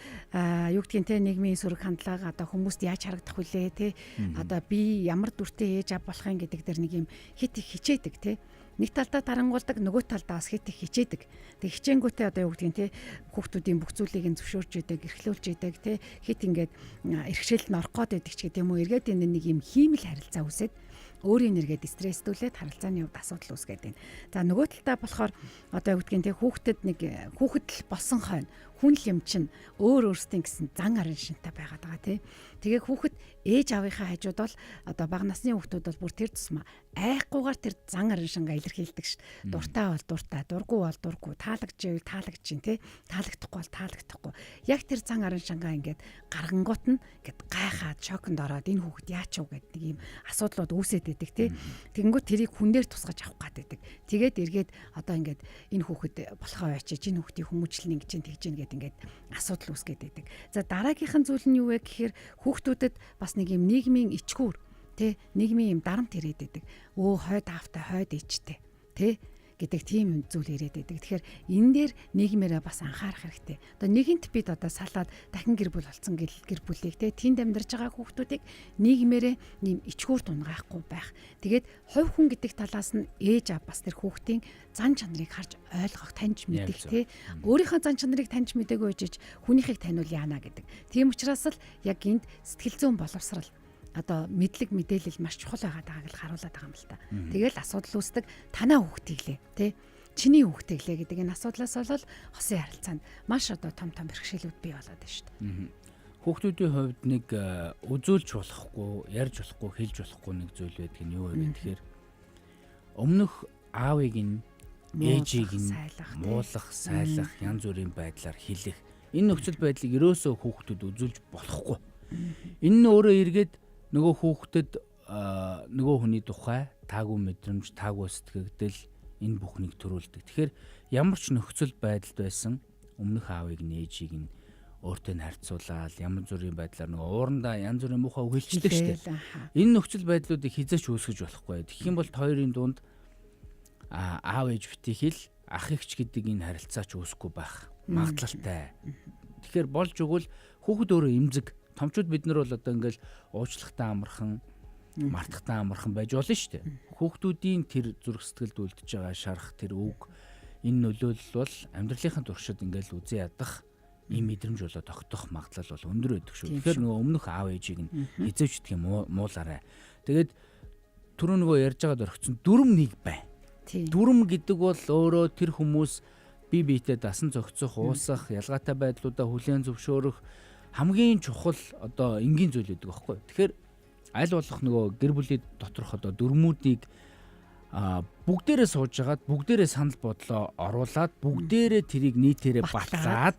юу гэдгийг те нийгмийн сөрөг хандлага одоо хүмүүст яаж харагдах вүлээ те одоо би ямар дүртэй ээж аав болох юм гэдэг дээр нэг юм хит их хичээдэг те нэг талдаа тарангуулдаг нөгөө талдаа бас хит их хичээдэг. Тэг хичээнгүүтээ одоо юу гэдгийг те хүүхдүүдийн бүх зүйлийг нь зөвшөөрж идэг, эрхлүүлж идэг те хит ингээд эрхшээлд нь орох гээд байдаг ч гэдэг юм уу эргээд энэ нэг юм хиймэл харилцаа үсээд өөрийн нэргээд стресстүүлээд харилцааны хувьд асуудал үүсгээд байна. За нөгөө талдаа болохоор одоо юу гэдгийг те хүүхэд л болсон хойно хүн л юм чинь өөр өөрсдийн гэсэн зан арын шинтэй байгаад байгаа тий. Тэгээ хүүхэд ээж аавынхаа хажууд бол одоо бага насны хүүхдүүд бол бүр тэр тусмаа айхгүйгээр тэр зан арын шингээ илэрхийлдэг ш. Дуртай бол дуртай, дургүй бол дургүй, таалагдчихвэл таалагдчихин тий. Таалагдахгүй бол таалагдахгүй. Яг тэр зан арын шингээ ингээд гаргангуут нь ингээд гайхаад шоконд ороод энэ хүүхэд яач вэ гэдэг нэг юм асуудлууд үүсээд байдаг тий. Тэгэнгүүт тэрийг хүн дээр тусгаж авах гад байдаг. Тэгээд эргээд одоо ингээд энэ хүүхэд болохоо ячиж энэ хүүхдийн хүмүүжлэн ингэж тэгж ингээд асуудал үүсгээд байдаг. За дараагийнхан зүйл нь юу вэ гэхээр хүүхдүүдэд бас нэг юм нийгмийн ичгүүр тий нийгмийн юм дарамт ирээд байдаг. Хойд аавтай хойд ээжтэй тий гэдэг тийм зүйл ирээд байдаг. Тэгэхээр энэ дээр нийгмээрээ бас анхаарах хэрэгтэй. Одоо нэгэнт бид одоо салаад дахин гэр бүл болсон гэр бүлийг те тэнд амьдарч байгаа хүүхдүүдийг нийгмээрээ нэм ичгүүр тунгаахгүй байх. Тэгээд хувь хүн гэдэг талаас нь ээж аав бас тэр хүүхдийн зан чанарыг харж ойлгох, таньж мэдэх те өөрийнхөө зан чанарыг таньж мэдээгүй үжиж хүнийхийг таниул яана гэдэг. Тийм учраас л яг энд сэтгэл зүйн боловсрал одоо мэдлэг мэдээлэл маш чухал байгааг л харуулдаг юм л та. Тэгэл асуудал үүсдэг танаа хүүхдийг лээ тий чиний хүүхдийг лээ гэдэг энэ асуудлаас болол хосын харилцаанд маш одоо том бэрхшээлүүд бий болоод байна шүү дээ. Хүүхдүүдийн хувьд нэг үзүүлж болохгүй, ярьж болохгүй, хэлж болохгүй нэг зүйл байдаг нь юу вэ гэхээр өмнөх аавыг нь ээжийг нь муулах, сайлах, янз бүрийн байдлаар хэлэх энэ нөхцөл байдлыг ерөөсөө хүүхдүүд үзүүлж болохгүй. Энэ нь өөрөө эргээд нөгөө хүүхдэд нөгөө хүний тухай таагүй мэдрэмж, таагүй сэтгэгдэл энэ бүхнийг төрүүлдэг. Тэгэхээр ямар ч нөхцөл байдалд байсан өмнөх аавыг нээжийг нь өөртөө харьцуулаад ямар зүрийн байдлаар нөгөө уурандаа янз бүрийн муухай үг хэлчихдэг шүү дээ. Энэ нөхцөл байдлуудыг хизээч үүсгэж болохгүй. Тэгэх юм бол хоёрын дунд аав ээж битгий хэл ах эгч гэдэг энэ харилцаач үүсэхгүй байх магадлалтай. Тэгэхээр болж өгвөл хүүхэд өөрөө эмзэг томчууд бид нар бол одоо ингээл уучлахтаа амархан, мартахтаа амархан байж болно шүү дээ. Хүүхдүүдийн тэр зүрх сэтгэлд үлдэж байгаа шарах тэр үг энэ нөлөөлөл бол амьдралынхаа туршид ингээл үзэн ядах ийм мэдрэмж болоо тогтох магадлал бол өндөр байдаг шүү. Тэгэхээр нөгөө өмнөх аав ээжийг нь хизээч гэх юм муулаарай. Тэгээд түрүү нөгөө ярьж байгаад орхисон дүрм нэг бай. Дүрм гэдэг бол өөрөө тэр хүмүүс бие биетэй дасан зохицох, уусах, ялгаатай байдлуудаа хүлээн зөвшөөрөх хамгийн чухал одоо энгийн зүйл гэдэг байхгүй. Тэгэхээр аль болох нөгөө гэр бүлийн доторх одоо дүрмүүдийг бүгдээрээ сууж агаад бүгдээрээ санал бодлоо оруулаад бүгдээрээ тэрийг нийтээрээ батлаад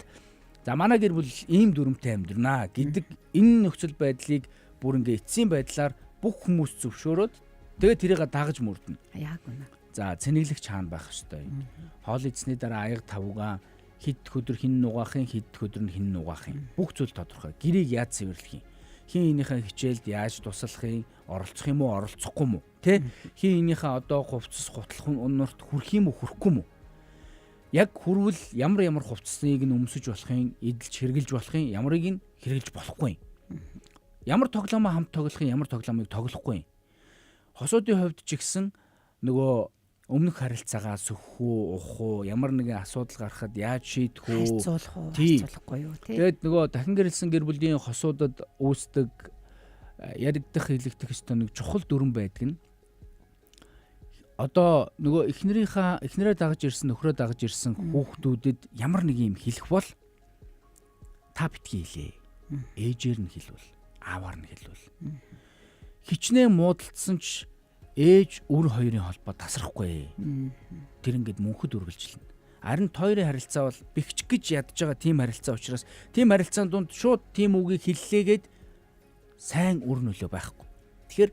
за манай гэр бүл ийм дүрмтэй амьдрнаа гэдэг энэ нөхцөл байдлыг бүр ингээ эцсийн байдлаар бүх хүмүүс зөвшөөрөөд тэгээд тэрийг дагаж мөрдөнө. Яг үнэ. За цэнэглэгч хаана байх ёстой юм. Хоол идсний дараа аяг тавга хэд өдөр хин нугаахын хэд өдөр нь хин нугаахын бүх зүйл тодорхой. Гэрийг яаж цэвэрлэх юм? Хин энийхээ хичээлд яаж туслахын, оролцох юм уу, оролцохгүй юм уу? Тэ? Хин энийхээ одоо хувцас гутлах унарт хүрх юм уу, хүрхгүй юм уу? Яг хүрвэл ямар хувцсныг нь өмсөж болохын, эдэлж хэрглэж болохын, ямарыг нь хэрглэж болохгүй. Ямар тоглоомоо хамт тоглохын, ямар тоглоомыг тоглохгүй. Хосуудын хувьд ч гэсэн нөгөө өмнөх харилцаагаа сөхөх үү, ухах уу, ямар нэгэн асуудал гарахад яаж шийдэх үү, хайцуулах уу, хайцуулахгүй юу тий. Тэгээд нөгөө дахин гэрэлсэн гэр бүлийн хосуудад үүсдэг яригдах, хэлэгдэх ёстой нэг чухал дүрэн байдаг нь одоо нөгөө эхнэрээ дагаж ирсэн, нөхрөө дагаж ирсэн хүүхдүүдэд ямар нэг юм хэлэх бол та битгий хэлээ. Ээжээр нь хэлвэл, ааваар нь хэлвэл. Хичнээн муудалцсан ч ээж өр хоёрын холбоо тасрахгүй. Тэр ингээд мөнхөд үргэлжилнэ. Харин хоёрын харилцаа бол бэхжих гэж ядж байгаа тийм харилцаа учраас тийм харилцаанд дунд шууд тийм үгийг хэллээгээд сайн үр нөлөө байхгүй. Тэгэхээр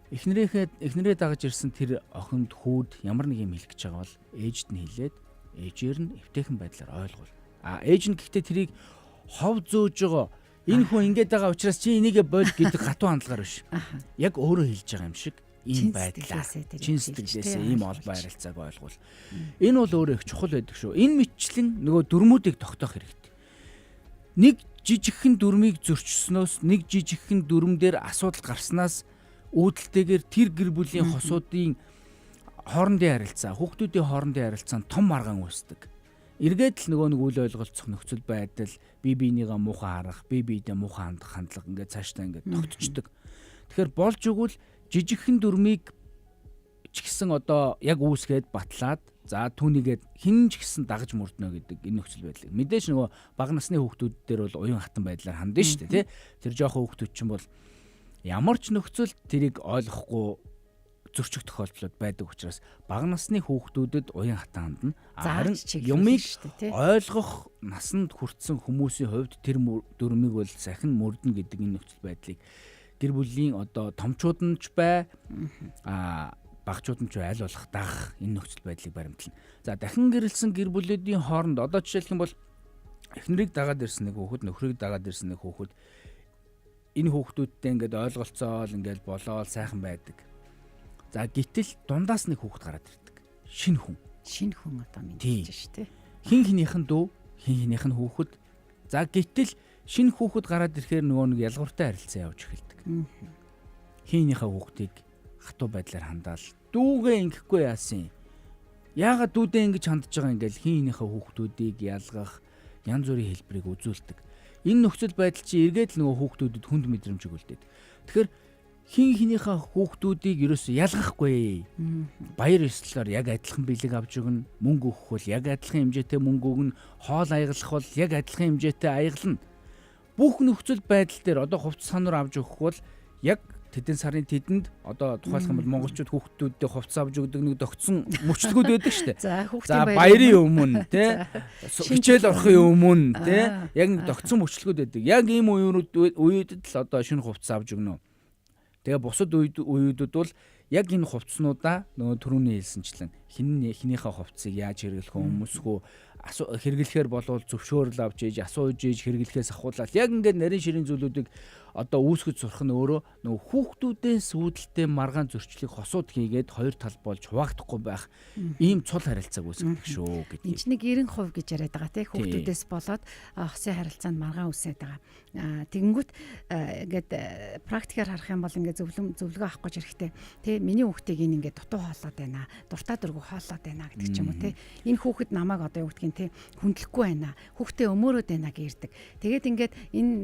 эхнэрээ дагаж ирсэн тэр охинд хүүд ямар нэг юм хэлэх гэж байгаа бол ээжд нь хэлээд ээжээр нь эвтэйхэн байдлаар ойлгуул. Ээж нь гэхдээ тэрийг хов зөөж байгаа энэ хүн ингэж байгаа учраас чи энийгээ боль гэдэг хатуу хандлагаар биш. Яг өөрөө хэлж байгаа юм шиг ийм байдлаа чин сэтгэлээсээ ийм олбоо харилцааг ойлгуул. Энэ бол өөрөө их чухал байдаг шүү. Энэ мэтчлэн нөгөө дүрмүүдийг тогтоох хэрэгтэй. Нэг жижигхэн дүрмийг зөрчснөөс нэг жижигхэн дүрмээр асуудал гарснаас үүдэлтэйгээр тэр гэр бүлийн хосуудын хоорондын харилцаа, хүүхдүүдийн хоорондын харилцаанд том маргаан үүсдэг. Эргээд л нөгөө нэг үйл ойлголцох нөхцөл байдал, бие биенийгээ муухай харах, бие биедээ муухай хандах хандлага ингээд цаашдаа ингээд тогтчдөг. Тэгэхээр болж игэл жижигхэн дүрмийг ч гэсэн одоо яг үүсгээд батлаад за түүнийгээд хин ч гэсэн дагаж мөрднө гэдэг энэ нөхцөл байдлыг. Мэдээж нөгөө бага насны хүүхдүүд дээр бол уян хатан байдлаар хандна шүү дээ, тий. Тэр жоохон хүүхдүүд чинь бол ямар ч нөхцөл тэрийг ойлгохгүй зөрчих тохиолдлууд байдаг учраас бага насны хүүхдүүдэд уян хатан хандна. Харин юмыг ойлгох насанд хүрсэн хүмүүсийн хувьд тэр дүрмийг бол сахин мөрднө гэдэг энэ нөхцөл байдлыг гэр бүлийн одоо томчууд нь ч багчууд нь ч аль болох дагах энэ нөхцөл байдлыг баримтлана. За дахин гэрэлсэн гэр бүлүүдийн хооронд одоо жишээлх юм бол эхнэрийг дагаад ирсэн нэг хүүхэд, нөхрийг дагаад ирсэн нэг хүүхэд энэ хүүхдүүдтэй ингээд ойлголцоол ингээд болоол сайхан байдаг. За гэтэл дундаас нэг хүүхэд гараад ирдэг. Шинэ хүн одоо мэдээж шүү дээ. Хин хинийхэн дүү, хин хинийхэн хүүхэд. За гэтэл шинэ хүүхэд гараад ирэхээр нөгөө нэг ялгууртай харилцаа явж эхэлдэг. Хинийхээ хүүхдийг хатуу байдлаар хандаал дүүгээ ингэхгүй яасан. Яагаад дүүдээ ингэж хандж байгаа ингээл хинийхээ хүүхдүүдийг ялгах янз бүрийн хэлбэрийг үзүүлдэг. Энэ нөхцөл байдал чи эргээд л нөгөө хүүхдүүдэд хүнд мэдрэмж өгүүлдэг. Тэгэхээр хин хинийхээ хүүхдүүдийг ерөөсөө ялгахгүй. Баяр ёслолоор яг адилхан бэлэг авч өгнө. Мөнгө өгөх бол яг адилхан хэмжээтэй мөнгө өгнө. Хоол аяглах бол яг адилхан хэмжээтэй аяглана. Бүх нөхцөл байдал дээр одоо хувцас сануур авч өгөх бол яг тэдэн сарын тэдэнд одоо тухайлх юм бол монголчууд хүүхдүүддээ хувцас авч өгдөг нэг догтсон мөчлгүүд байдаг шүү дээ. За баярын өмнө тий хичээл орохын өмнө тий яг нэг догтсон мөчлгүүд байдаг. Яг ийм үеүүдэд л одоо шинэ хувцас авч өгнө. Тэгээ бусад үеүүдүүд бол яг энэ хувцснуудаа нөгөө түрүүний хэлсэнчлэн хинийхээ хувцсыг яаж хэрэглэх вэ, өмсөх үү, хэрэглэхээр болвол зөвшөөрөл авч ийж, асууж ийж хэрэглэхээс ахуулаад яг ингээд нарийн ширийн зүйлүүдийг одоо үүсгэж сурах нь өөрөө нөгөө хүүхдүүдээс үүдэлтэй маргаан зөрчлийг хосууд хийгээд хоёр тал болж хуваагдахгүй байх ийм цул харилцааг үүсгэх шүү гэдэг. Энд чинь нэг 90% гэж яриад байгаа тий хүүхдүүдээс болоод хосын харилцаанд маргаан үүсээд байгаа. Тэгэнгүүт ингээд практикаар харах юм бол ингээд зөвлөгөө авах гэж хэрэгтэй. Тий миний хүүхдийг ингээд дутуу хоолоод байна. Дуртай дургу хоолоод байна гэдэг ч юм уу тий. Энэ хүүхэд намайг одоо юу гэдгийг тий хүндлэхгүй байна. Хүүхдээ өмөөрөөд байна гэрдэг. Тэгээд ингээд энэ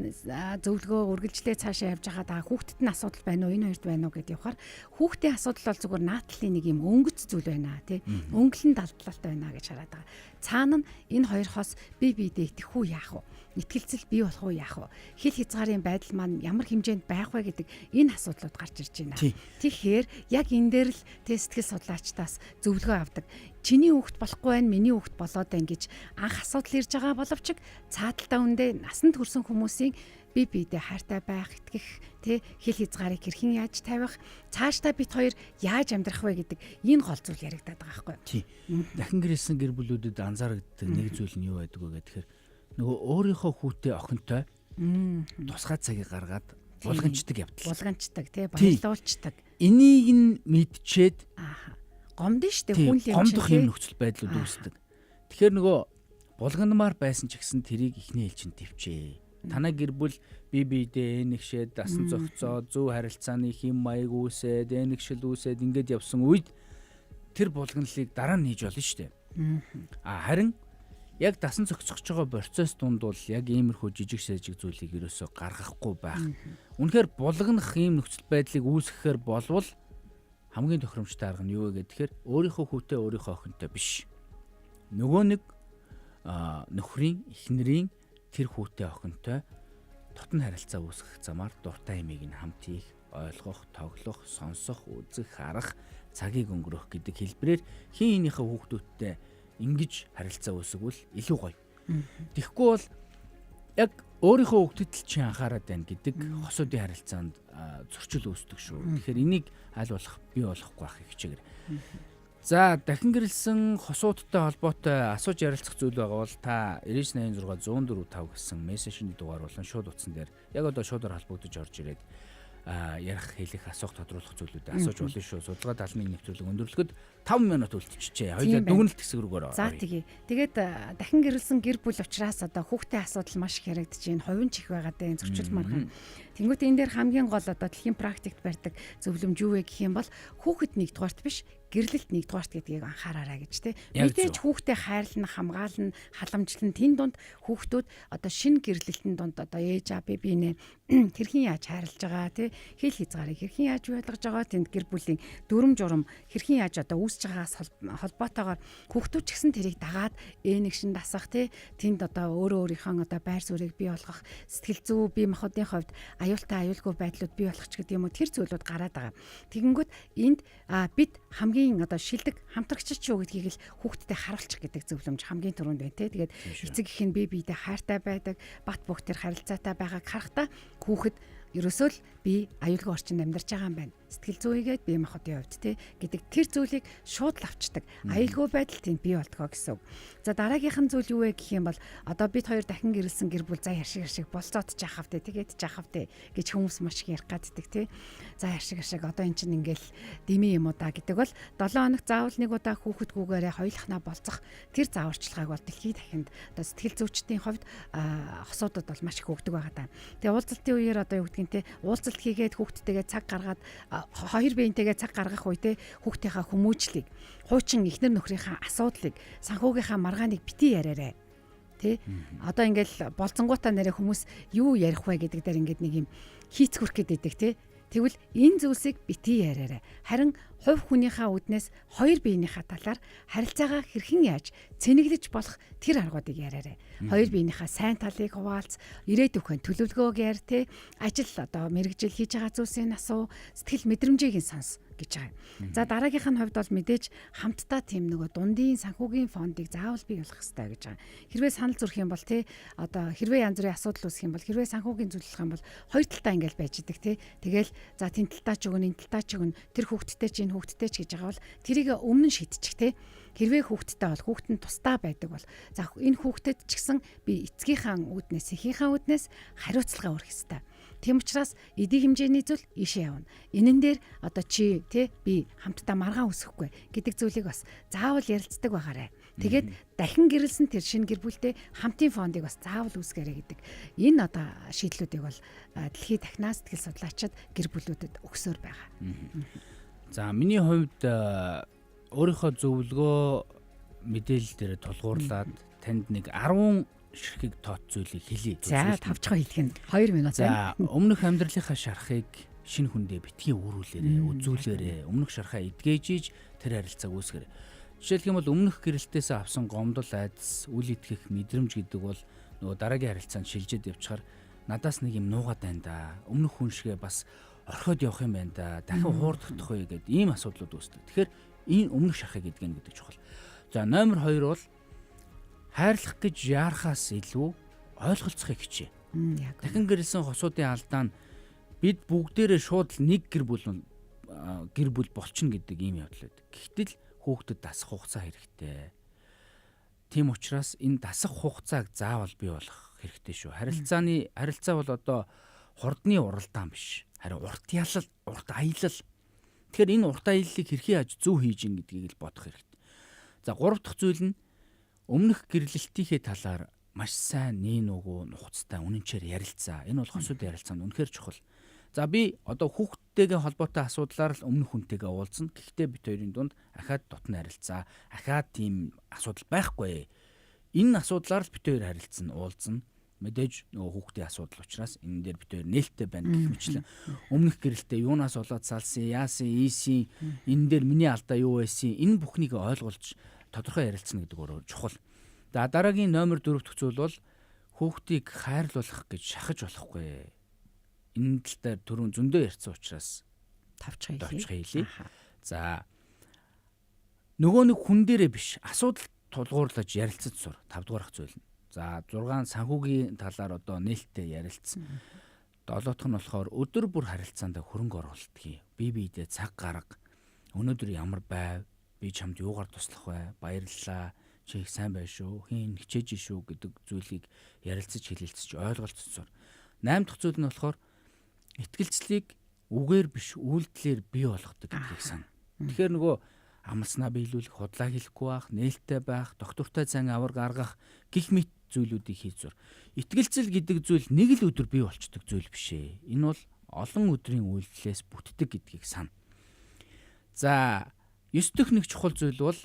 зөвлөгөө үргэлжлээ цаашаа явж байгаа хүүхдэд нь асуудал байна уу, энэ хоёрт байна уу гэдээ явахаар хүүхдийн асуудал бол зүгээр наадлын нэг юм өнгөц зүйл байна тий. Өнгөлн далдлалт байна гэж хараад байгаа. Цаана нь энэ хоёр хос бие биедээ итгэх үү яах вэ? Итгэлцэл бий болох уу яах вэ? Хил хязгаарын байдал маань ямар хэмжээнд байх вэ гэдэг энэ асуудлууд гарч ирж байна. Тэгэхээр яг энэ дээр л сэтгэл судлаачдаас зөвлөгөө авдаг. Чиний хүүхэд болохгүй байх, миний хүүхэд болоод байна гэж анх асуудал ирж байгаа боловч цааталтаа үндэ насанд хүрсэн хүмүүсийн бие биедээ хайртай байх, итгэх, хил хязгаарыг хэрхэн яаж тавих, цаашдаа бит хоёр яаж амьдрах вэ гэдэг энэ гол зүйл яригадаад байгаа байхгүй юу? Дахин гэрэлсэн гэр бүлүүдэд анзаардаг нэг зүйл нь юу байдаг вэ гэхээр нөгөө өөрийнхөө хүүтэй охинтой тусгай цагийг гаргаад булганчдаг явдал. Булганчдаг тий баярлуулцдаг. Энийг нь мэдчихэд гомдсон шүү дээ хүн л юм шиг гомдох юм нөхцөл байдлууд үүсдэг. Тэгэхээр нөгөө булгандмаар байсан ч гэсэн тэрийг ихний ээлжинд төвчээ. Танай гэр бүл бие биедээ энэгшээд дасан зохицоо зөв харилцааны хэм маяг үүсээд энэгшил үүсээд ингэж явсан үед тэр булганлыг дараа нь хийж болно шүү дээ. Харин яг дасан зохицож байгаа процесс дунд бол яг иймэрхүү жижиг сажиг зүйлийг ерөөсөө гаргахгүй байх. Үнэхээр булгнах ийм нөхцөл байдлыг үүсгэхээр болвол хамгийн тохиромжтой арга нь юу вэ гэхээр өөрийнхөө хүүтэй өөрийнхөө охинтой биш. Нөгөө нэг нөхрийн эхнэрийн тэр хүүтэй охинтой дотн харилцаа үүсгэх замаар дуртай эмийг нь хамт хийх, ойлгох, тоглох, сонсох, үзэх, харах, цагийг өнгөрөөх гэдэг хэлбэрээр хин хинийхээ хүүхдүүдтэй ингэж харилцаа үүсгвэл илүү гоё. Тэгэхгүй бол яг өөрийнхөө хүүхдэд л чи анхаарат байна гэдэг хосуудын харилцаанд зөрчил үүсдэг шүү. Тэгэхээр энийг аль болох бий болохгүй байх хичээгээр. За дахин гэрэлсэн хосуудтай холбоотой асууж ярилцах зүйл байгаа бол та 9986 104 5 гэсэн мессежний дугаар болон шууд утсан дээр яг одоо шуудаар холбогдож орж ирээд ярих, хэлэх, асуух, тодруулах зүйлүүдэд асууж болно шүү. Судалгаа 71 нэвтрүүлэг өндөрлөхөд 5 минут үлдчихжээ. Хоёулаа дүгнэлт хэсэг рүүгээр оръё. За тэгье. Тэгээд дахин гэрэлсэн гэр бүл учраас одоо хүүхдийн асуудал маш их яригдж байна. Хувийн чих байгаад энэ зөрчил маргаан. Тэнгүүт энэ дээр хамгийн гол одоо дэлхийн практикт барьдаг зөвлөмж юу вэ гэх юм бол хүүхэд нэгдүгээрт биш гэрлэлт нэгдүгээрт гэдгийг анхаараарай гэж тий. Мэдээж хүүхдээ хайрлна, хамгаална, халамжлна. Тэн дунд хүүхдүүд одоо шинэ гэрлэлтэн дунд одоо ээж аа бибинэ хэрхэн яаж хайрлаж байгаа тий. Хэл хязгаарыг хэрхэн яаж ойлгож байгаа тэнд гэр бүлийн дүрм журм хэрхэн яаж одоо үүсэж байгаагаас холбоотойгоор хүүхдүүд ч гэсэн тэрийг дагаад нэг шин дасах тий. Тэнд одоо өөрийнхөө одоо байр суурийг бий болгох, сэтгэл зүй бие махбодын хувьд аюултай аюулгүй байдлууд бий болох ч гэдэг юм уу тэр зүйлүүд гараад байгаа. Тэгэнгүүт энд бид хамгийн одоо шилдэг хамтрагч шүү гэдгийг л хүүхдэд харуулчих гэдэг зөвлөмж хамгийн түрүүнд байна те. Тэгээд эцэг их нь бие биедээ хайртай байдаг, бат бөх тэр харилцаатай байгааг харахтаа хүүхэд ерөөсөө л би аюулгүй орчинд амьдарч байгаа юм байна. Сэтгэл зүйгээд бие махбодын хувьд те гэдэг тэр зүйлийг шууд л авчдаг. Аюулгүй байдал тийм бий болтгоо гэсэн үг. За дараагийнхан зүйл юу вэ гэх юм бол одоо бид хоёр дахин гэрэлсэн гэр бүл за яшиг болцоод жахав те тэгээд жахав те гэж хүмүүс маш их ярих гаддаг те. За яшиг одоо эн чинь ингээл дэмий юм уу да гэдэг бол 7 хоног заавал нэг удаа хүүхэдгүүгээрээ хоёулахнаа болцох тэр зааварчилгааг бол дэлхийд дахинд одоо сэтгэл зүйчдийн хувьд хосуудад бол маш их өгдөг байгаа даа. Тэгээ уулзалтын үеэр одоо юу гэдгийг те уулзалт хийгээд хүүхдтэйгээ цаг гаргаад хоёр биентэйгээ цаг гаргах үедээ хүүхдийнхаа хүмүүжлийг хуучин эхнэр нөхрийнхаа асуудлыг санхүүгийнхаа маргааныг битгий яриарай. Тэ? Одоо ингээл болцонгуудаа нэрэ хүмүүс юу ярих вэ гэдэг дээр ингээд нэг юм хийцгүрх гэдэг те. Тэгвэл энэ зүйлсийг битгий яриарай. Харин хувь хүнийхээ үднээс хоёр биенийхээ талаар харилцаагаа хэрхэн яаж цэнэглэж болох тэр аргуудыг яриарай. Хоёр биенийхээ сайн талыг хуваалц, ирээдүйн төлөвлөгөөг яар те. Ажил одоо мэргэжил хийж байгаа зүйлсийн асуу, сэтгэл мэдрэмжийг нь сонс гэж байгаа. За дараагийнх нь хувьд бол мэдээж хамтдаа тийм нөгөө дундын санхүүгийн фондыг заавал бий болгох хэрэгтэй гэж байгаа. Хэрвээ санал зүрх юм бол те одоо хэрвээ янз бүрийн асуудал үүсэх юм бол хэрвээ санхүүгийн зөвлөх юм бол хоёр талтай ингээл байж идэг те. Тэгэл за тэн талтаа ч өгнө, энэ талтаа ч өгнө. Тэр хүүхдтэй ч энэ хүүхдтэй ч гэж байгаа бол тэрийг өмнө нь шийдчих те. Хэрвээ хүүхдтэй бол хүүхэд нь тусдаа байдаг бол за энэ хүүхдэд ч гэсэн би эцгийнхаа үүднээс, эхийнхаа үүднээс хариуцлага өргөх хэрэгтэй. Тийм учраас эдийн хэмжээний зүйл ийшээ явна. Энэн дээр одоо чи те би хамтдаа маргаан үсэхгүй гэдэг зүйлийг бас заавал ярилцдаг байгаарай. Тэгээд дахин гэрэлсэн тэр шинэ гэр бүлтэй хамтын фондыг бас заавал үүсгээрэй гэдэг. Энэ одоо шийдлүүдийг бол дэлхийн дахнаас сэтгэл судлаачид гэр бүлүүдэд өгсөөр байгаа. За миний хувьд өөрийнхөө зөвлөгөө мэдээлэл дээр тулгуурлаад танд нэг 10 ширхэг тоот зүйлийг хэлье. За тавчгаа хэлэх нь 2 минут За байна. өмнөх амьдралынхаа шарахыг шинэ хүндээ битгий өөрүүлээрээ, үзүүлээрээ, өмнөх шарахаа эдгэж тэр харилцааг үүсгээрэй. Жишээлх юм бол өмнөх гэрэлтээс авсан гомдол, айдас, үл итгэх мэдрэмж гэдэг бол нөгөө дараагийн харилцаанд шилжээд явчихаар надаас нэг юм нуугаад байна да. Өмнөх хүн шигээ бас орхиод явах юм байна да. Дахин хуурдах вэ гэдэг ийм асуудлууд үүсдэг. Тэгэхээр энэ өмнөх шарахыг эдгэнэ гэдэг чухал. За номер 2 бол хайрлах гэж яарахаас илүү ойлголцохыг хичээ. Дахин гэрэлсэн хосуудын алдаа нь бид бүгдээрээ шууд нэг гэр бүл болчихно гэдэг ийм явдал байдаг. Гэхдээ хүүхдэд дасах хугацаа хэрэгтэй. Тийм учраас энэ дасах хугацааг заавал бий болгох хэрэгтэй шүү. Харилцаа бол одоо хурдны уралдаан биш. Харин урт аялал. Тэгэхээр энэ урт аяллыг хэрхэн яаж зөв хийж ийн гэдгийг л бодох хэрэгтэй. За 3 дахь зүйл нь өмнөх гэрлэлтийнхээ талаар маш сайн нийн угуу нухацтай үнэнчээр ярилцаа. Энэ бол хосууд ярилцаанд үнэхээр чухал. За би одоо хүүхдтэйгээ холбоотой асуудлаар л өмнөх хүнтэйгээ уулзна. Гэхдээ бид хоёрын дунд ахаад дотн харилцаа, ахаад тийм асуудал байхгүй. Энэ асуудлаар л бид хоёр харилцсан, уулзна. Мэдээж нөгөө хүүхдийн асуудал учраас энэ дээр бид хоёр нээлттэй байна гэх мэтлэн өмнөх гэрэлтэй юунаас болоод салсан, яасан, ийсэн, энэ дээр миний алдаа юу байсан, энэ бүхнийг ойлгуулж тодорхой ярилцна гэдэг өөрөө чухал. За дараагийн номер 4 дахь зүйл бол хүүхдийг хайрлуулах гэж шахаж болохгүй. Энэ тал дээр түрүүн зөндөө ярьсан учраас тавчхай хийлээ. За нөгөө нэг хүн дээрээ биш, асуудал тулгуурлаж ярилцаж сур 5 дугаар зүйл нь. За 6 санхүүгийн талаар одоо нээлттэй ярилцсан. 7 дахь нь болохоор өдөр бүр харилцаанд хөрөнгө оруулалтыг бие биедээ цаг гарга. Өнөөдөр ямар байв? Би чамд юугаар туслах вэ? Баярлалаа. Чи их сайн байна шүү. Хин хичээж шүү гэдэг зүйлийг ярилцаж хэлэлцэж ойлголцсон. 8 дахь зүйл нь болохоор итгэлцлийг үгээр биш үйлдэлээр бий болгодог гэдгийг сан. Тэгэхээр нөгөө амлснаа биелүүлэх, худлаа хэлэхгүй байх, нээлттэй байх, доктортой зан авар гаргах гих мэт зүйлүүдийг хийж зур. Итгэлцэл гэдэг зүйл нэг л өдөр бий болчдөг зүйл биш ээ. Энэ бол олон өдрийн үйлдэлээс бүтдэг гэдгийг сан. За 9 дэх нэг чухал зүйл бол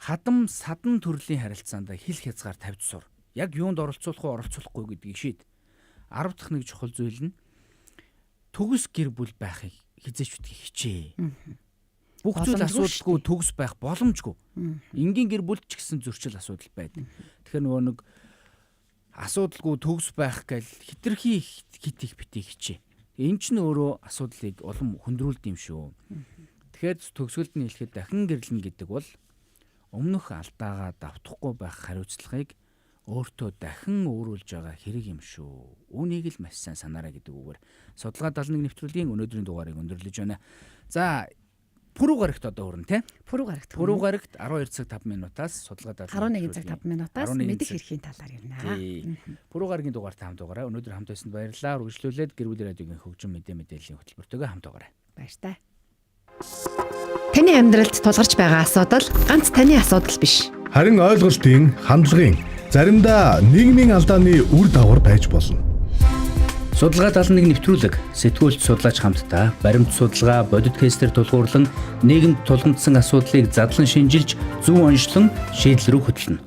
хадам садан төрлийн харилцаанд хил хязгаар тавьж сур. Яг юунд оролцуулах уу, оролцуулахгүй гэдгийг шийд. 10 дахь нэг чухал зүйл нь төгс гэр бүл байхыг хизээч битгий хичээ. Бүх зүйл асуудалгүй төгс байх боломжгүй. Энгийн гэр бүл ч гэсэн зөрчил асуудал байдаг. Тэгэхээр нөгөө нэг асуудалгүй төгс байх гэл хитрхи хит их битгий хичээ. Энэ ч нь өөрөө асуудлыг улам хөндрүүлд юм шүү. Тэгэхээр төгсгөлд нь хэлэхэд дахин гэрлэн гэдэг бол өмнөх алдаагаа давтахгүй байх хариуцлагыг өөртөө дахин өөрүүлж байгаа хэрэг юм шүү. Үүнийг л маш сайн санаарай гэдэг үгээр судалгаа 71 нэвтрүүлгийн өнөөдрийн дугаарыг өндөрлөж байна. За Пүрэв гарагт одоо хүрнэ тий? Пүрэв гарагт 12 цаг 5 минутаас судалгаа 11 цаг 5 минутаас мэдих хэрхийн талаар ярина. Пүрэв гарагийн дугаар та хамт байгаарай. Өнөөдөр хамт байсанд баярлалаа. Үргэлжлүүлээд гэр бүлийн радиогийн хөгжим мэдээллийн хөтөлбөртөөгөө хамт байгаарай. Баяртай. Таны амьдралд тулгарч байгаа асуудал ганц таны асуудал биш. Харин ойлголтын, хандлагын, заримдаа нийгмийн алдааны үр дагавар байж болно. Судалгаа 71 нэвтрүүлэг сэтгүүлч судлаач хамтдаа баримт судалгаа бодит кейсээр тулгуурлан нийгэмд тулгамдсан асуудлыг задлан шинжилж зөв онцлон шийдэл рүү хөтлөнө.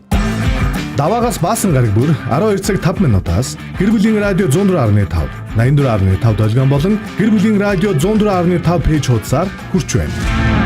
Даваагаас баасан гараг бүр 12 цаг 5 минутаас гэр бүлийн радио 104.5, 84.5 долгион болон гэр бүлийн радио 104.5 пэйж хуудасаар хүрч байна.